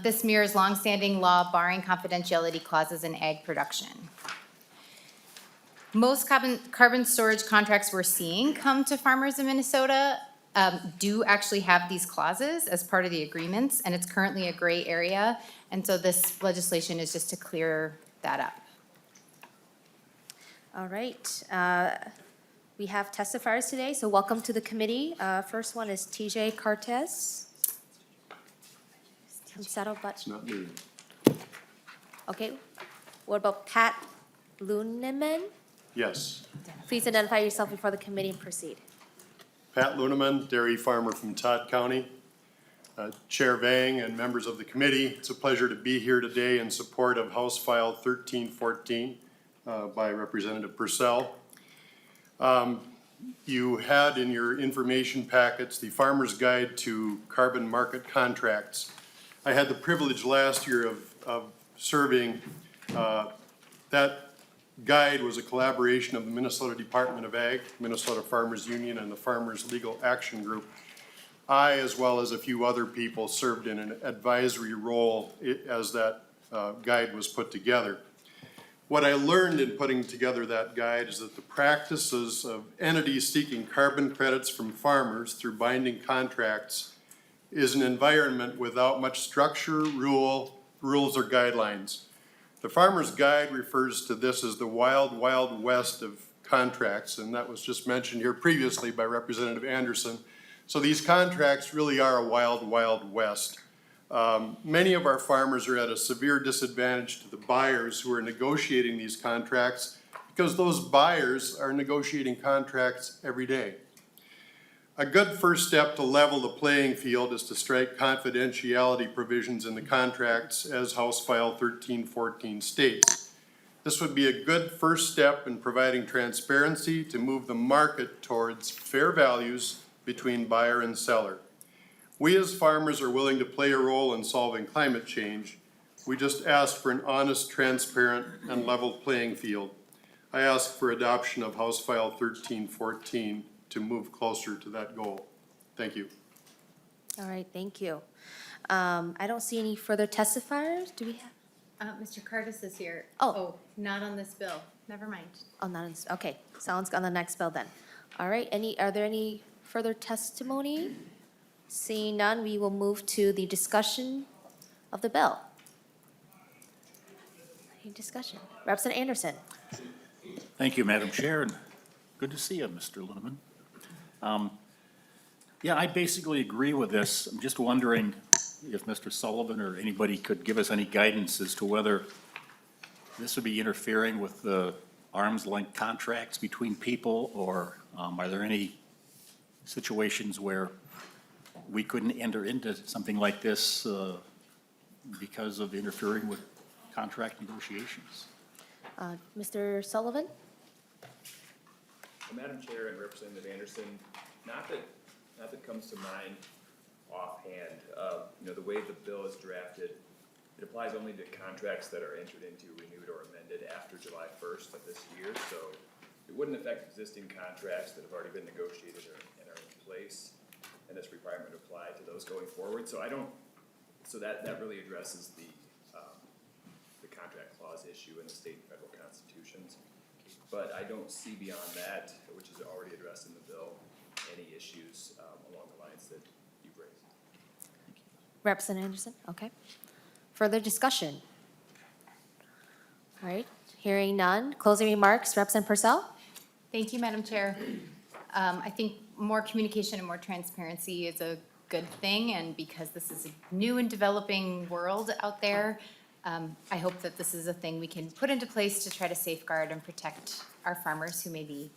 This mirrors longstanding law barring confidentiality clauses in ag production. Most carbon storage contracts we're seeing come to farmers in Minnesota do actually have these clauses as part of the agreements, and it's currently a gray area. And so this legislation is just to clear that up. All right. We have testifiers today, so welcome to the committee. First one is TJ Cortez. From Saddlebutt. Not me. Okay. What about Pat Luneman? Yes. Please identify yourself before the committee and proceed. Pat Luneman, dairy farmer from Todd County. Chair Vang and members of the committee, it's a pleasure to be here today in support of House File 1314 by Representative Pursell. You had in your information packets the Farmer's Guide to Carbon Market Contracts. I had the privilege last year of serving. That guide was a collaboration of the Minnesota Department of Ag, Minnesota Farmers Union, and the Farmers Legal Action Group. I, as well as a few other people, served in an advisory role as that guide was put together. What I learned in putting together that guide is that the practices of entities seeking carbon credits from farmers through binding contracts is an environment without much structure, rules, or guidelines. The Farmer's Guide refers to this as the wild, wild west of contracts, and that was just mentioned here previously by Representative Anderson. So these contracts really are a wild, wild west. Many of our farmers are at a severe disadvantage to the buyers who are negotiating these contracts because those buyers are negotiating contracts every day. A good first step to level the playing field is to strike confidentiality provisions in the contracts as House File 1314 states. This would be a good first step in providing transparency to move the market towards fair values between buyer and seller. We as farmers are willing to play a role in solving climate change. We just ask for an honest, transparent, and level playing field. I ask for adoption of House File 1314 to move closer to that goal. Thank you. All right, thank you. I don't see any further testifiers. Do we have? Mr. Curtis is here. Oh. Not on this bill. Never mind. Oh, not on this, okay. Sounds on the next bill then. All right, are there any further testimony? Seeing none, we will move to the discussion of the bill. Any discussion? Representative Anderson. Thank you, Madam Chair, and good to see you, Mr. Luneman. Yeah, I basically agree with this. I'm just wondering if Mr. Sullivan or anybody could give us any guidance as to whether this would be interfering with the arm's length contracts between people, or are there any situations where we couldn't enter into something like this because of interfering with contract negotiations? Mr. Sullivan? Madam Chair and Representative Anderson, not that comes to mind offhand. The way the bill is drafted, it applies only to contracts that are entered into, renewed, or amended after July 1st of this year. So it wouldn't affect existing contracts that have already been negotiated and are in place. And this requirement would apply to those going forward. So so that really addresses the contract clause issue in the state and federal constitutions. But I don't see beyond that, which is already addressed in the bill, any issues along the lines that you've raised. Representative Anderson, okay. Further discussion? All right, hearing none. Closing remarks, Representative Pursell? Thank you, Madam Chair. I think more communication and more transparency is a good thing, and because this is a new and developing world out there, I hope that this is a thing we can put into place to try to safeguard and protect our farmers who may be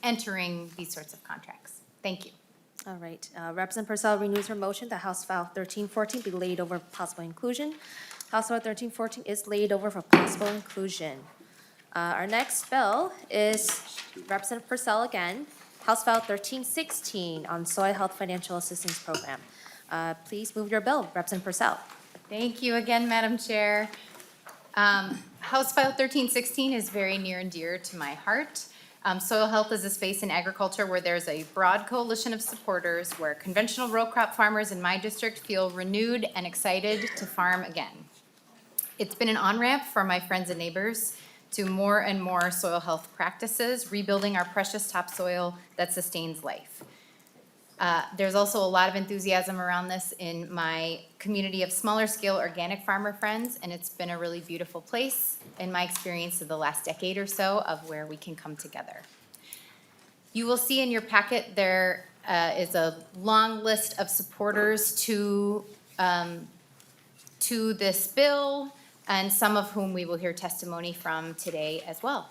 entering these sorts of contracts. Thank you. All right, Representative Pursell renews her motion that House File 1314 be laid over for possible inclusion. House File 1314 is laid over for possible inclusion. Our next bill is Representative Pursell again, House File 1316 on Soil Health Financial Assistance Program. Please move your bill, Representative Pursell. Thank you again, Madam Chair. House File 1316 is very near and dear to my heart. Soil health is a space in agriculture where there's a broad coalition of supporters, where conventional row crop farmers in my district feel renewed and excited to farm again. It's been an on-ramp for my friends and neighbors to more and more soil health practices, rebuilding our precious topsoil that sustains life. There's also a lot of enthusiasm around this in my community of smaller scale organic farmer friends, and it's been a really beautiful place in my experience of the last decade or so of where we can come together. You will see in your packet there is a long list of supporters to this bill, and some of whom we will hear testimony from today as well.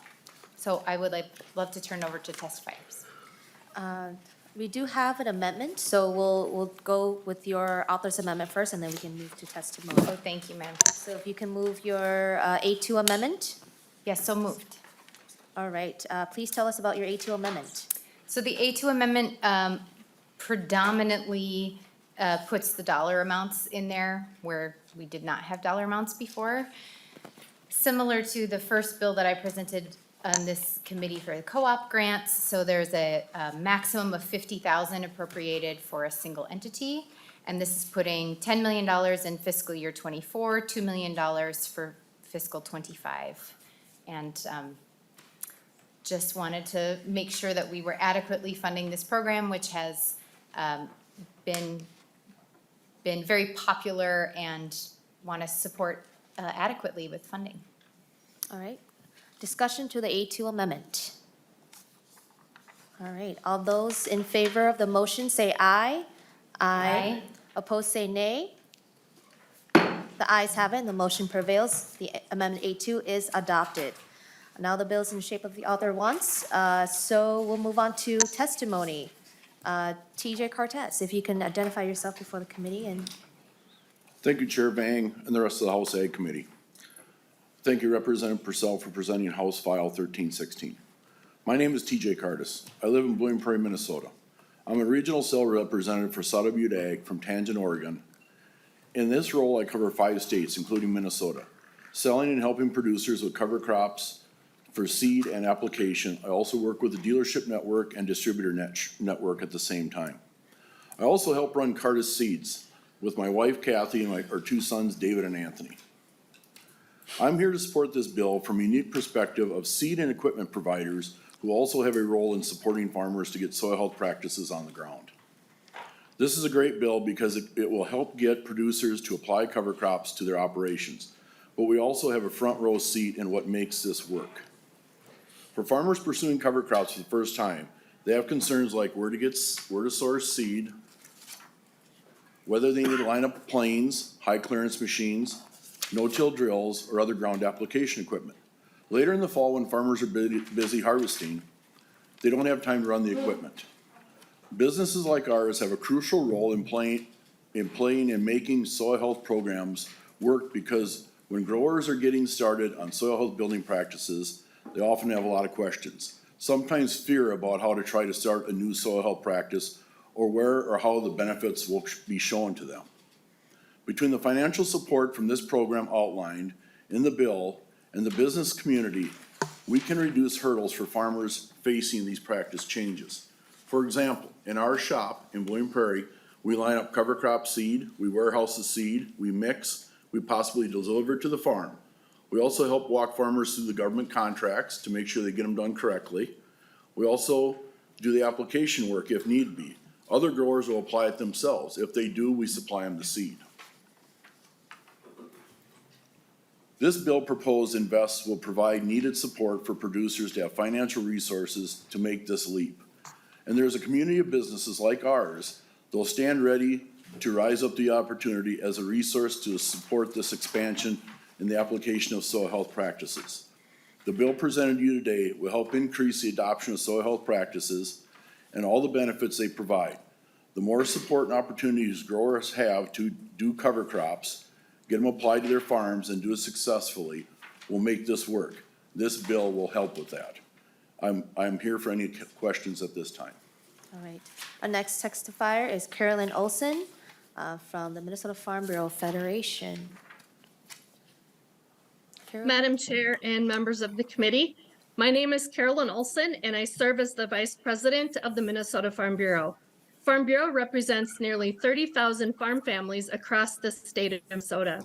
So I would love to turn over to testifiers. We do have an amendment, so we'll go with your author's amendment first, and then we can move to testimony. Oh, thank you, ma'am. So if you can move your A2 amendment. Yes, so moved. All right, please tell us about your A2 amendment. So the A2 amendment predominantly puts the dollar amounts in there where we did not have dollar amounts before. Similar to the first bill that I presented on this committee for the co-op grants, so there's a maximum of $50,000 appropriated for a single entity, and this is putting $10 million in fiscal year '24, $2 million for fiscal '25, and just wanted to make sure that we were adequately funding this program, which has been very popular, and want to support adequately with funding. All right, discussion to the A2 amendment. All right, all those in favor of the motion say aye. Aye. Opposed say nay. The ayes have it, and the motion prevails. The amendment A2 is adopted. Now the bill is in the shape of the author wants, so we'll move on to testimony. TJ Cortez, if you can identify yourself before the committee and. Thank you, Chair Vang, and the rest of the House Ag Committee. Thank you, Representative Pursell, for presenting House File 1316. My name is TJ Cortez. I live in Blooming Prairie, Minnesota. I'm a regional sales representative for Sada Butte Ag from Tangent, Oregon. In this role, I cover 5 states, including Minnesota. Selling and helping producers with cover crops for seed and application. I also work with the dealership network and distributor network at the same time. I also help run Cortez Seeds with my wife Kathy and our 2 sons, David and Anthony. I'm here to support this bill from a unique perspective of seed and equipment providers who also have a role in supporting farmers to get soil health practices on the ground. This is a great bill because it will help get producers to apply cover crops to their operations, but we also have a front row seat in what makes this work. For farmers pursuing cover crops for the first time, they have concerns like where to source seed, whether they need to line up planes, high clearance machines, no-till drills, or other ground application equipment. Later in the fall, when farmers are busy harvesting, they don't have time to run the equipment. Businesses like ours have a crucial role in playing in making soil health programs work, because when growers are getting started on soil health building practices, they often have a lot of questions. Sometimes fear about how to try to start a new soil health practice, or where or how the benefits will be shown to them. Between the financial support from this program outlined in the bill and the business community, we can reduce hurdles for farmers facing these practice changes. For example, in our shop in Blooming Prairie, We line up cover crop seed, we warehouse the seed, we mix, we possibly deliver it to the farm. We also help walk farmers through the government contracts to make sure they get them done correctly. We also do the application work if need be. Other growers will apply it themselves. If they do, we supply them the seed. This bill proposed invests will provide needed support for producers to have financial resources to make this leap. And there's a community of businesses like ours that will stand ready to rise up the opportunity as a resource to support this expansion in the application of soil health practices. The bill presented to you today will help increase the adoption of soil health practices and all the benefits they provide. The more support and opportunities growers have to do cover crops, get them applied to their farms and do it successfully, will make this work. This bill will help with that. I'm here for any questions at this time. All right. Our next testifier is Carolyn Olson from the Minnesota Farm Bureau Federation. Carolyn? Madam Chair and members of the committee, my name is Carolyn Olson and I serve as the Vice President of the Minnesota Farm Bureau. Farm Bureau represents nearly 30,000 farm families across the state of Minnesota.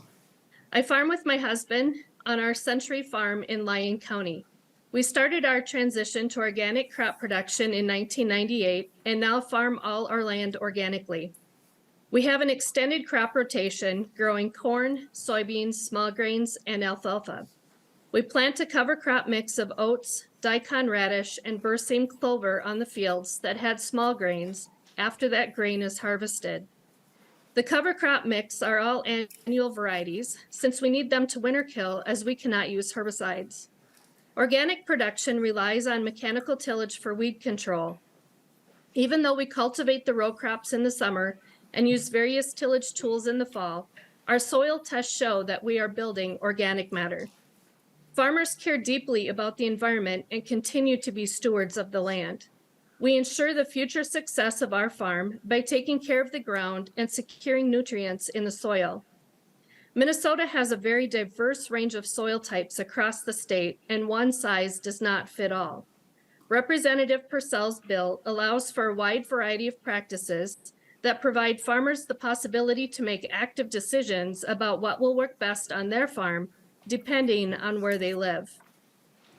I farm with my husband on our Century Farm in Lyon County. We started our transition to organic crop production in 1998 and now farm all our land organically. We have an extended crop rotation growing corn, soybeans, small grains, and alfalfa. We plant a cover crop mix of oats, daikon radish, and berseem clover on the fields that had small grains after that grain is harvested. The cover crop mix are all annual varieties since we need them to winter kill as we cannot use herbicides. Organic production relies on mechanical tillage for weed control. Even though we cultivate the row crops in the summer and use various tillage tools in the fall, our soil tests show that we are building organic matter. Farmers care deeply about the environment and continue to be stewards of the land. We ensure the future success of our farm by taking care of the ground and securing nutrients in the soil. Minnesota has a very diverse range of soil types across the state, and one size does not fit all. Representative Pursell's bill allows for a wide variety of practices that provide farmers the possibility to make active decisions about what will work best on their farm, depending on where they live.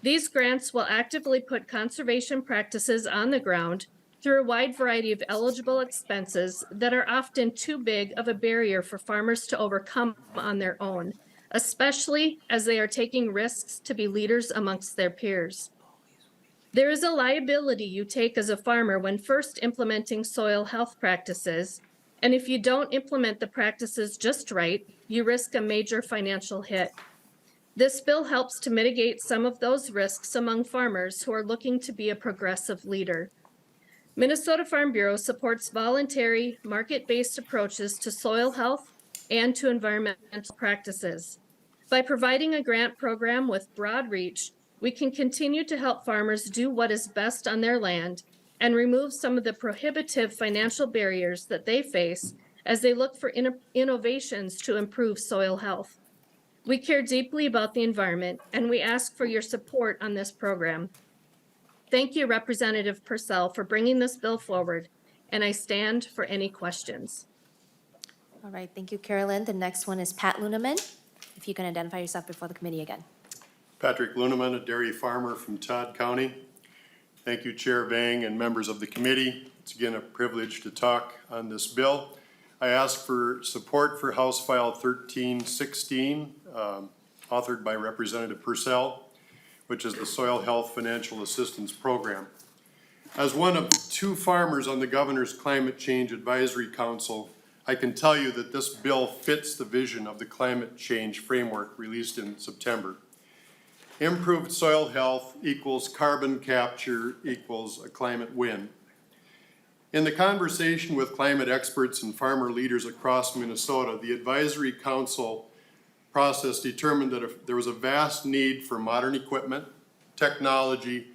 These grants will actively put conservation practices on the ground through a wide variety of eligible expenses that are often too big of a barrier for farmers to overcome on their own, especially as they are taking risks to be leaders amongst their peers. There is a liability you take as a farmer when first implementing soil health practices, and if you don't implement the practices just right, you risk a major financial hit. This bill helps to mitigate some of those risks among farmers who are looking to be a progressive leader. Minnesota Farm Bureau supports voluntary, market-based approaches to soil health and to environmental practices. By providing a grant program with broad reach, we can continue to help farmers do what is best on their land and remove some of the prohibitive financial barriers that they face as they look for innovations to improve soil health. We care deeply about the environment, and we ask for your support on this program. Thank you, Representative Pursell, for bringing this bill forward, and I stand for any questions. All right, thank you, Carolyn. The next one is Pat Luneman. If you can identify yourself before the committee again. Patrick Luneman, a dairy farmer from Todd County. Thank you, Chair Vang and members of the committee. It's again a privilege to talk on this bill. I ask for support for House File 1316, authored by Representative Pursell, which is the Soil Health Financial Assistance Program. As one of two farmers on the Governor's Climate Change Advisory Council, I can tell you that this bill fits the vision of the climate change framework released in September. Improved soil health equals carbon capture equals a climate win. In the conversation with climate experts and farmer leaders across Minnesota, the Advisory Council process determined that there was a vast need for modern equipment, technology,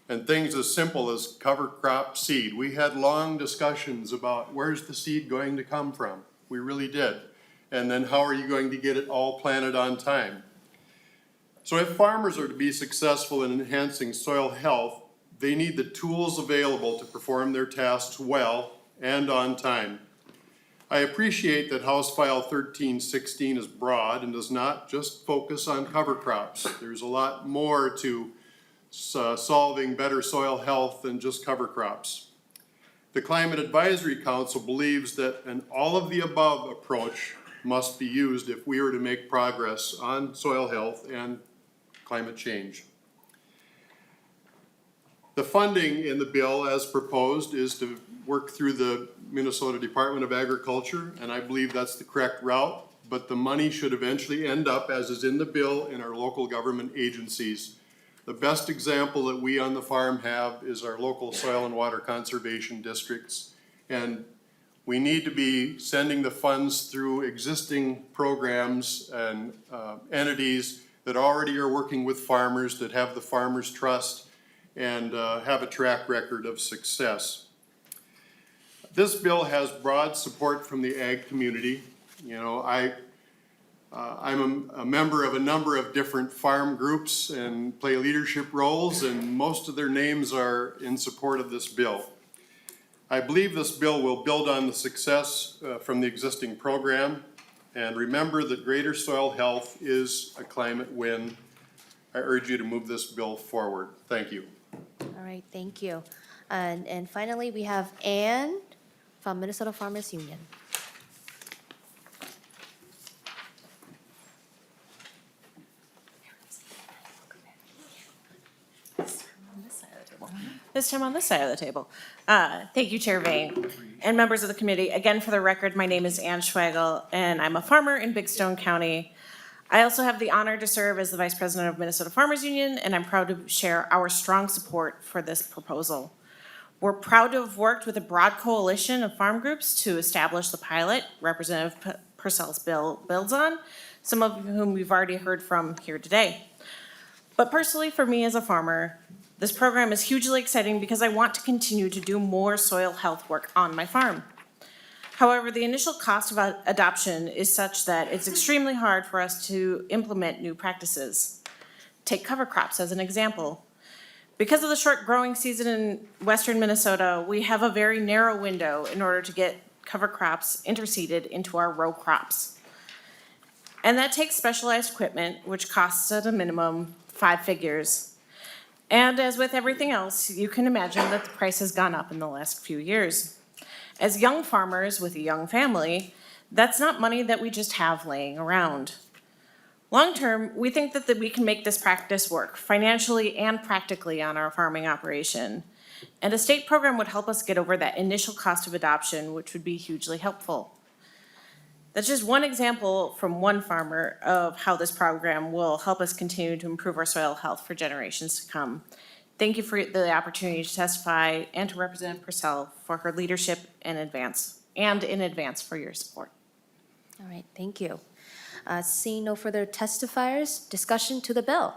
and things as simple as cover crop seed. We had long discussions about where's the seed going to come from. We really did. And then how are you going to get it all planted on time? So if farmers are to be successful in enhancing soil health, they need the tools available to perform their tasks well and on time. I appreciate that House File 1316 is broad and does not just focus on cover crops. There's a lot more to solving better soil health than just cover crops. The Climate Advisory Council believes that an all-of-the-above approach must be used if we are to make progress on soil health and climate change. The funding in the bill as proposed is to work through the Minnesota Department of Agriculture, and I believe that's the correct route, but the money should eventually end up, as is in the bill, in our local government agencies. The best example that we on the farm have is our local soil and water conservation districts, and we need to be sending the funds through existing programs and entities that already are working with farmers, that have the farmers' trust, and have a track record of success. This bill has broad support from the ag community. You know, I'm a member of a number of different farm groups and play leadership roles, and most of their names are in support of this bill. I believe this bill will build on the success from the existing program, and remember that greater soil health is a climate win. I urge you to move this bill forward. Thank you. All right, thank you. And finally, we have Ann from Minnesota Farmers Union. This time on this side of the table. Thank you, Chair Vane, and members of the committee. Again, for the record, my name is Ann Schweigel, and I'm a farmer in Big Stone County. I also have the honor to serve as the Vice President of Minnesota Farmers Union, and I'm proud to share our strong support for this proposal. We're proud to have worked with a broad coalition of farm groups to establish the pilot Representative Pursell's bill builds on, some of whom we've already heard from here today. But personally, for me as a farmer, this program is hugely exciting because I want to continue to do more soil health work on my farm. However, the initial cost of adoption is such that it's extremely hard for us to implement new practices. Take cover crops as an example. Because of the short growing season in western Minnesota, we have a very narrow window in order to get cover crops interseeded into our row crops. And that takes specialized equipment, which costs at a minimum 5 figures. And as with everything else, you can imagine that the price has gone up in the last few years. As young farmers with a young family, that's not money that we just have laying around. Long term, we think that we can make this practice work financially and practically on our farming operation. And a state program would help us get over that initial cost of adoption, which would be hugely helpful. That's just one example from one farmer of how this program will help us continue to improve our soil health for generations to come. Thank you for the opportunity to testify and to Representative Pursell for her leadership in advance for your support. All right, thank you. Seeing no further testifiers, discussion to the bill.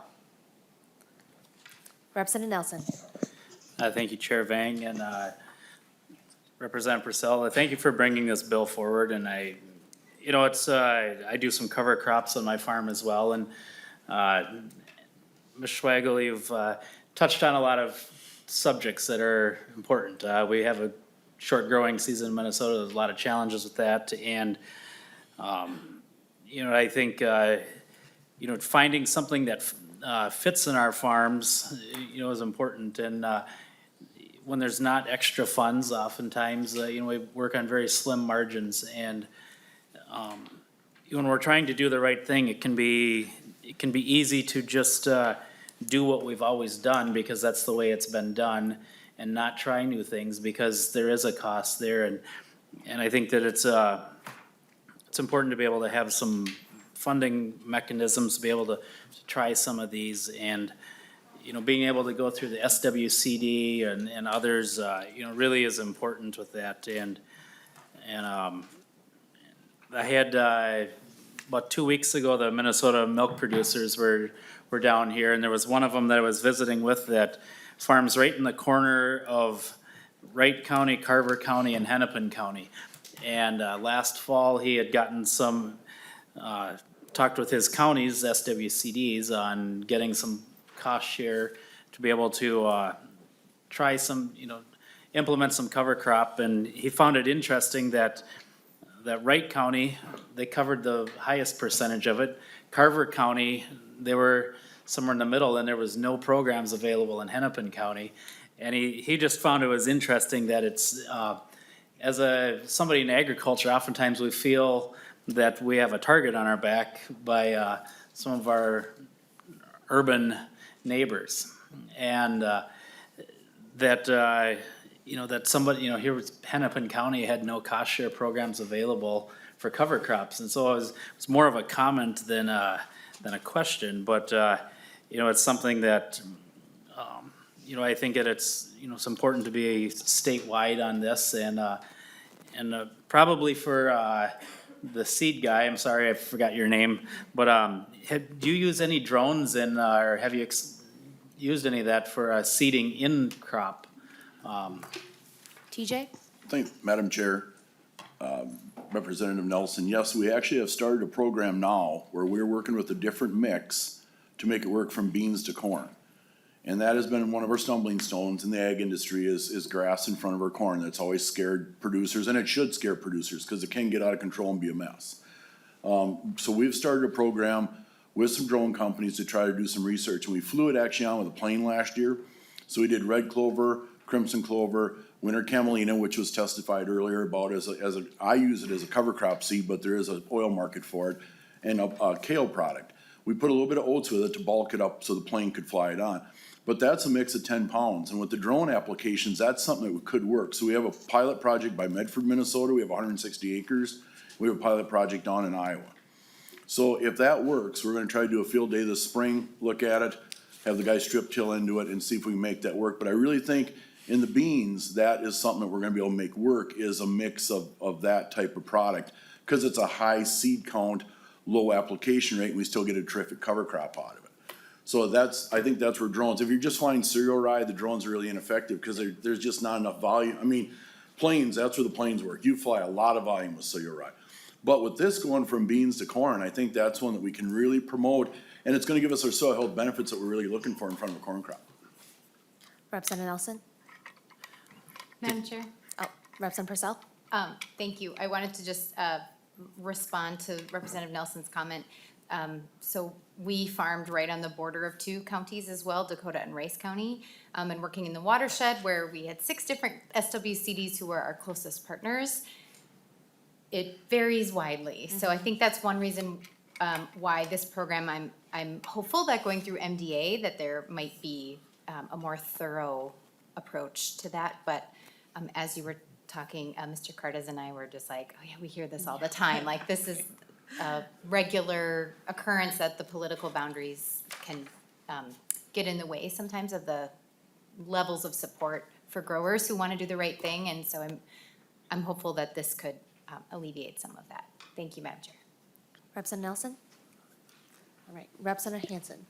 Representative Nelson. Thank you, Chair Vang, and Representative Pursell. Thank you for bringing this bill forward, and I do some cover crops on my farm as well, and Ms. Schweigel, you've touched on a lot of subjects that are important. We have a short growing season in Minnesota. There's a lot of challenges with that, and I think finding something that fits in our farms, is important. And when there's not extra funds, oftentimes, we work on very slim margins, and when we're trying to do the right thing, it can be easy to just do what we've always done because that's the way it's been done, and not try new things because there is a cost there. And I think that it's important to be able to have some funding mechanisms to be able to try some of these, and being able to go through the SWCD and others, really is important with that. And I had about 2 weeks ago, the Minnesota milk producers were down here, and there was one of them that I was visiting with that farms right in the corner of Wright County, Carver County, and Hennepin County. And last fall, he had gotten some, talked with his counties, SWCDs, on getting some cost share to be able to try some, implement some cover crop. And he found it interesting that that Wright County, they covered the highest percentage of it. Carver County, they were somewhere in the middle, and there was no programs available in Hennepin County. And he just found it was interesting that it's, somebody in agriculture, oftentimes we feel that we have a target on our back by some of our urban neighbors. And that somebody, here was Hennepin County had no cost share programs available for cover crops. And so it's more of a comment than a question, but, it's something that, I think that it's important to be statewide on this and probably for, the seed guy, I'm sorry, I forgot your name, but, do you use any drones or have you used any of that for, seeding in crop? TJ? Thank you, Madam Chair. Representative Nelson, yes, we actually have started a program now where we're working with a different mix to make it work from beans to corn. And that has been one of our stumbling stones in the ag industry is grass in front of our corn. That's always scared producers, and it should scare producers because it can get out of control and be a mess. So we've started a program with some drone companies to try to do some research, and we flew it actually on with a plane last year. So we did red clover, crimson clover, winter camelina, which was testified earlier about I use it as a cover crop seed, but there is an oil market for it, and a kale product. We put a little bit of oats with it to bulk it up so the plane could fly it on. But that's a mix of 10 pounds, and with the drone applications, that's something that could work. So we have a pilot project by Medford, Minnesota, we have 160 acres. We have a pilot project down in Iowa. So if that works, we're gonna try to do a field day this spring, look at it, have the guys strip till into it and see if we can make that work. But I really think in the beans, that is something that we're gonna be able to make work, is a mix of that type of product. Cause it's a high seed count, low application rate, and we still get a terrific cover crop out of it. So I think that's where drones, if you're just flying cereal rye, the drones are really ineffective because there's just not enough volume. I mean, planes, that's where the planes work. You fly a lot of volume with cereal rye. But with this going from beans to corn, I think that's one that we can really promote, and it's gonna give us our soil health benefits that we're really looking for in front of a corn crop. Representative Nelson? Madam Chair? Oh, Representative Pursell? Thank you. I wanted to just respond to Representative Nelson's comment. So we farmed right on the border of two counties as well, Dakota and Rice County, and working in the watershed where we had 6 different SWCDs who were our closest partners. It varies widely. So I think that's one reason why this program, I'm hopeful that going through MDA, that there might be a more thorough approach to that. But as you were talking, Mr. Cardes and I were just like, oh yeah, we hear this all the time. Like this is a regular occurrence that the political boundaries can get in the way sometimes of the levels of support for growers who want to do the right thing. And so I'm hopeful that this could alleviate some of that. Thank you, Madam Chair. Representative Nelson? All right, Representative Hansen?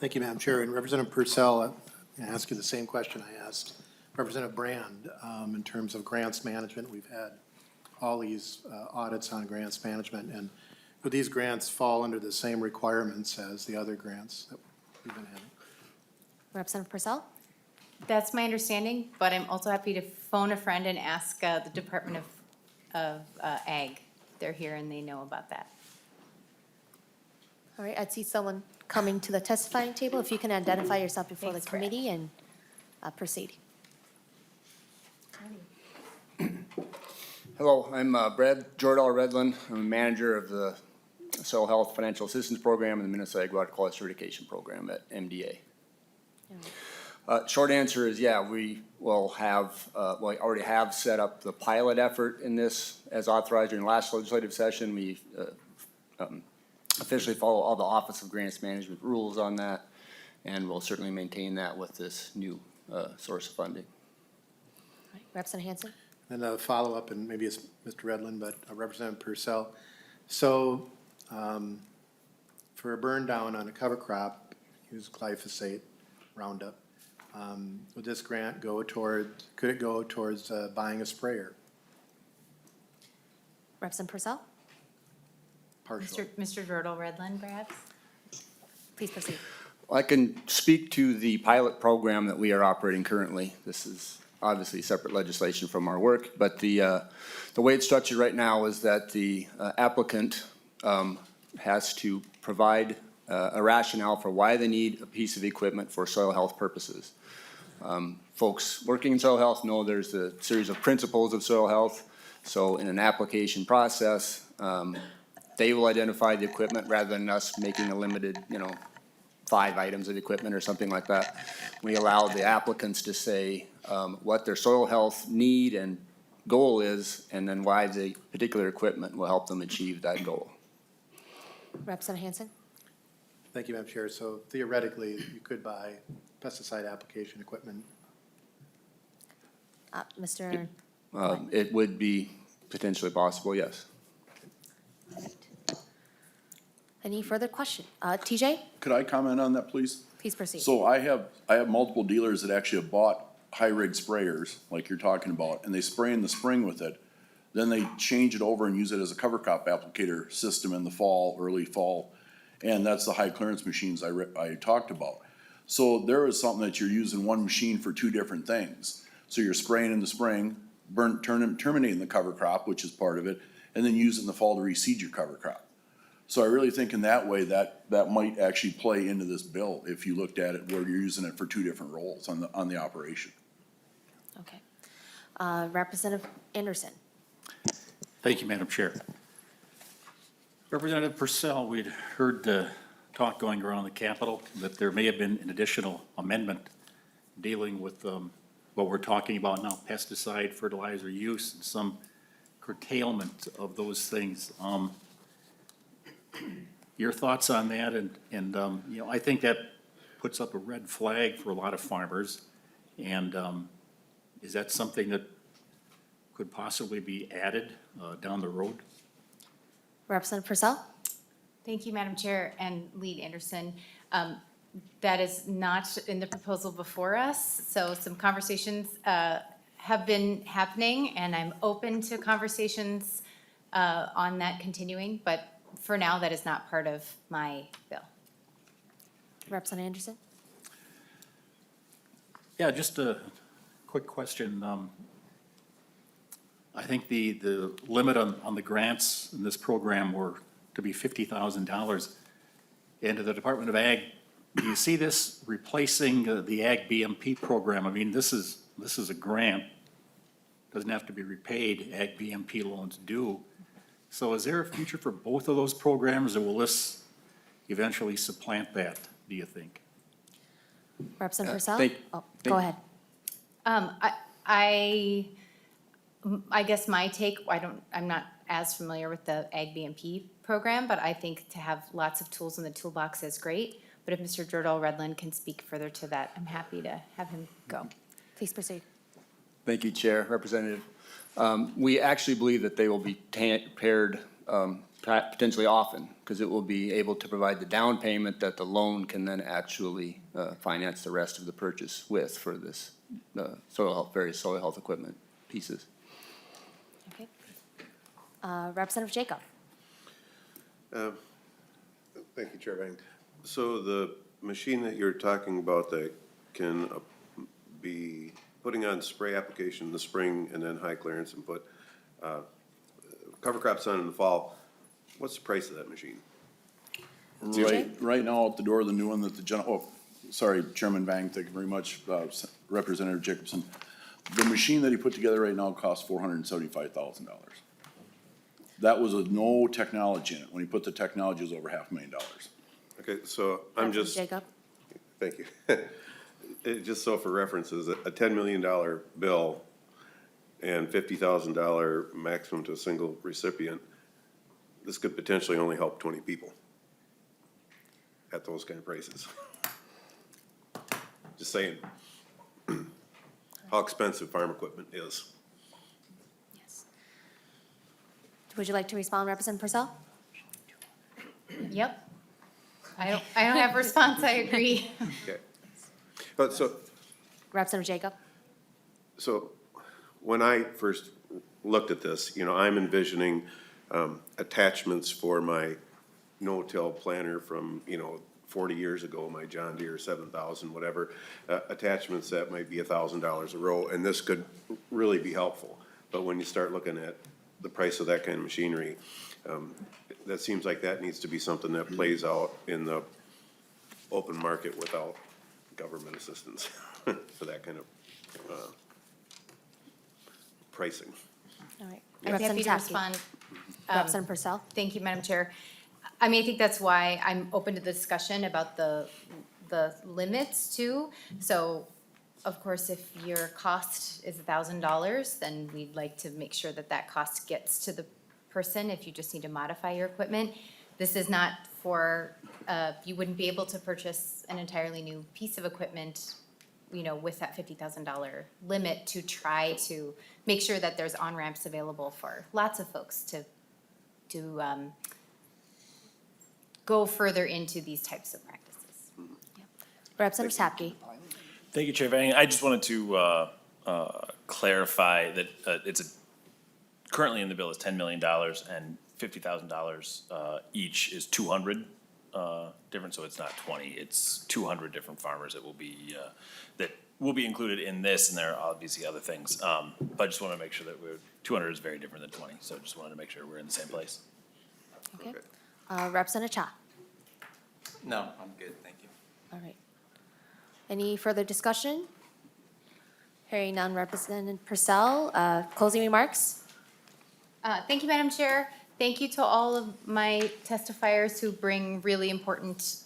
Thank you, Madam Chair. And Representative Pursell, I ask you the same question I asked Representative Brand. In terms of grants management, we've had all these audits on grants management, and would these grants fall under the same requirements as the other grants that we've been having? Representative Pursell? That's my understanding, but I'm also happy to phone a friend and ask the Department of Ag. They're here and they know about that. All right, I'd see someone coming to the testifying table. If you can identify yourself before Thanks, the committee and proceed. Hello, I'm Brad Jordahl Redlin. I'm a manager of the Soil Health Financial Assistance Program and the Minnesota Agricultural Certification Program at MDA. Short answer is, yeah, we will have, we already have set up the pilot effort in this as authorized during the last legislative session. We officially follow all the Office of Grants Management rules on that, and we'll certainly maintain that with this new source of funding. All right, Representative Hansen? And a follow-up, and maybe it's Mr. Redlin, but Representative Pursell. So for a burn down on a cover crop, use glyphosate, Roundup. Would this grant go toward, could it go towards buying a sprayer? Representative Pursell? Partial. Mr. Jordahl Redlin, perhaps? Please proceed. I can speak to the pilot program that we are operating currently. This is obviously separate legislation from our work, but the way it's structured right now is that the applicant has to provide a rationale for why they need a piece of equipment for soil health purposes. Folks working in soil health know there's a series of principles of soil health. So in an application process, they will identify the equipment rather than us making a limited, 5 items of equipment or something like that. We allow the applicants to say what their soil health need and goal is, and then why the particular equipment will help them achieve that goal. Representative Hansen? Thank you, Madam Chair. So theoretically, you could buy pesticide application equipment. Mr. It would be potentially possible, yes. Any further question? TJ, Could I comment on that, please? please proceed. So I have multiple dealers that actually have bought high rig sprayers, like you're talking about, and they spray in the spring with it. Then they change it over and use it as a cover crop applicator system in the fall, early fall. And that's the high clearance machines I talked about. So there is something that you're using one machine for 2 different things. So you're spraying in the spring, terminating the cover crop, which is part of it, and then use it in the fall to reseed your cover crop. So I really think in that way that might actually play into this bill if you looked at it where you're using it for 2 different roles on the operation. Okay. Representative Anderson? Thank you, Madam Chair. Representative Pursell, we'd heard the talk going around the Capitol that there may have been an additional amendment dealing with what we're talking about now, pesticide, fertilizer use, and some curtailment of those things. Your thoughts on that? And I think that puts up a red flag for a lot of farmers. And is that something that could possibly be added down the road? Representative Pursell? Thank you, Madam Chair and Lead Anderson. That is not in the proposal before us, so some conversations have been happening, and I'm open to conversations on that continuing, but for now, that is not part of my bill. Representative Anderson? Yeah, just a quick question. I think the limit on the grants in this program were to be $50,000. And to the Department of Ag, do you see this replacing the Ag BMP program? I mean, this is a grant, doesn't have to be repaid, Ag BMP loans do. So is there a future for both of those programs, or will this eventually supplant that, do you think? Representative Pursell? Go ahead. I guess my take, I'm not as familiar with the Ag BMP program, but I think to have lots of tools in the toolbox is great. But if Mr. Jordan Redland can speak further to that, I'm happy to have him go. Please proceed. Thank you, Chair, Representative. We actually believe that they will be paired potentially often, because it will be able to provide the down payment that the loan can then actually finance the rest of the purchase with for this various soil health equipment pieces. Okay. Representative Jacob? Thank you, Chair Bang. So the machine that you're talking about that can be putting on spray application in the spring and then high clearance and put cover crops on in the fall, what's the price of that machine? Right now at the door, the new one that Chairman Bang, thank you very much, Representative Jacobson. The machine that he put together right now costs $475,000. That was with no technology in it. When he put the technology, it was over $500,000. Okay, so I'm just. Jacob? Thank you. Just so for references, a $10 million bill and $50,000 maximum to a single recipient, this could potentially only help 20 people at those kind of prices. Just saying how expensive farm equipment is. Yes. Would you like to respond, Representative Pursell? Yep. I don't have a response, I agree. Okay. But so. Representative Jacob? So when I first looked at this, I'm envisioning attachments for my no-till planter from, 40 years ago, my John Deere 7,000, whatever, attachment set might be $1,000 a row, and this could really be helpful. But when you start looking at the price of that kind of machinery, that seems like that needs to be something that plays out in the open market without government assistance for that kind of pricing. All right. I'm happy to Representative Tapke. respond. Representative Pursell. Thank you, Madam Chair. I mean, I think that's why I'm open to the discussion about the limits too. So, of course, if your cost is $1,000, then we'd like to make sure that that cost gets to the person if you just need to modify your equipment. This is not for, you wouldn't be able to purchase an entirely new piece of equipment, you know, with that $50,000 limit to try to make sure that there's on-ramps available for lots of folks to go further into these types of practices. Representative Tapke. Thank you, Chair Vang. I just wanted to clarify that currently in the bill is $10 million and $50,000 each is 200 different, so it's not 20. It's 200 different farmers that will be included in this, and there are obviously other things. But I just want to make sure that 200 is very different than 20, so just wanted to make sure we're in the same place. Okay. Representative Cha. No, I'm good, thank you. All right. Any further discussion? Hearing none, Representative Pursell, closing remarks? Thank you, Madam Chair. Thank you to all of my testifiers who bring really important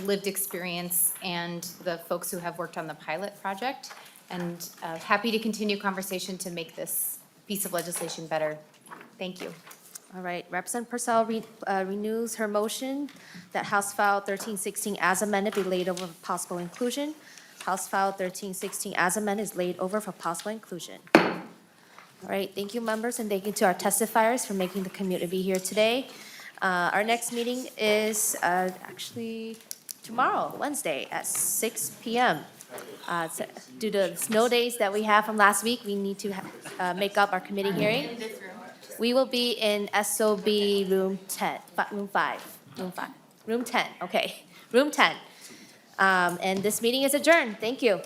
lived experience and the folks who have worked on the pilot project. And happy to continue conversation to make this piece of legislation better. Thank you. All right, Representative Pursell renews her motion that House File 1316 as amended be laid over for possible inclusion. House File 1316 as amended is laid over for possible inclusion. All right, thank you, members, and thank you to our testifiers for making the commute to be here today. Our next meeting is actually tomorrow, Wednesday, at 6 p.m. Due to the snow days that we have from last week, we need to make up our committee hearing. We will be in SOB room 10, room 10, okay, room 10. And this meeting is adjourned. Thank you.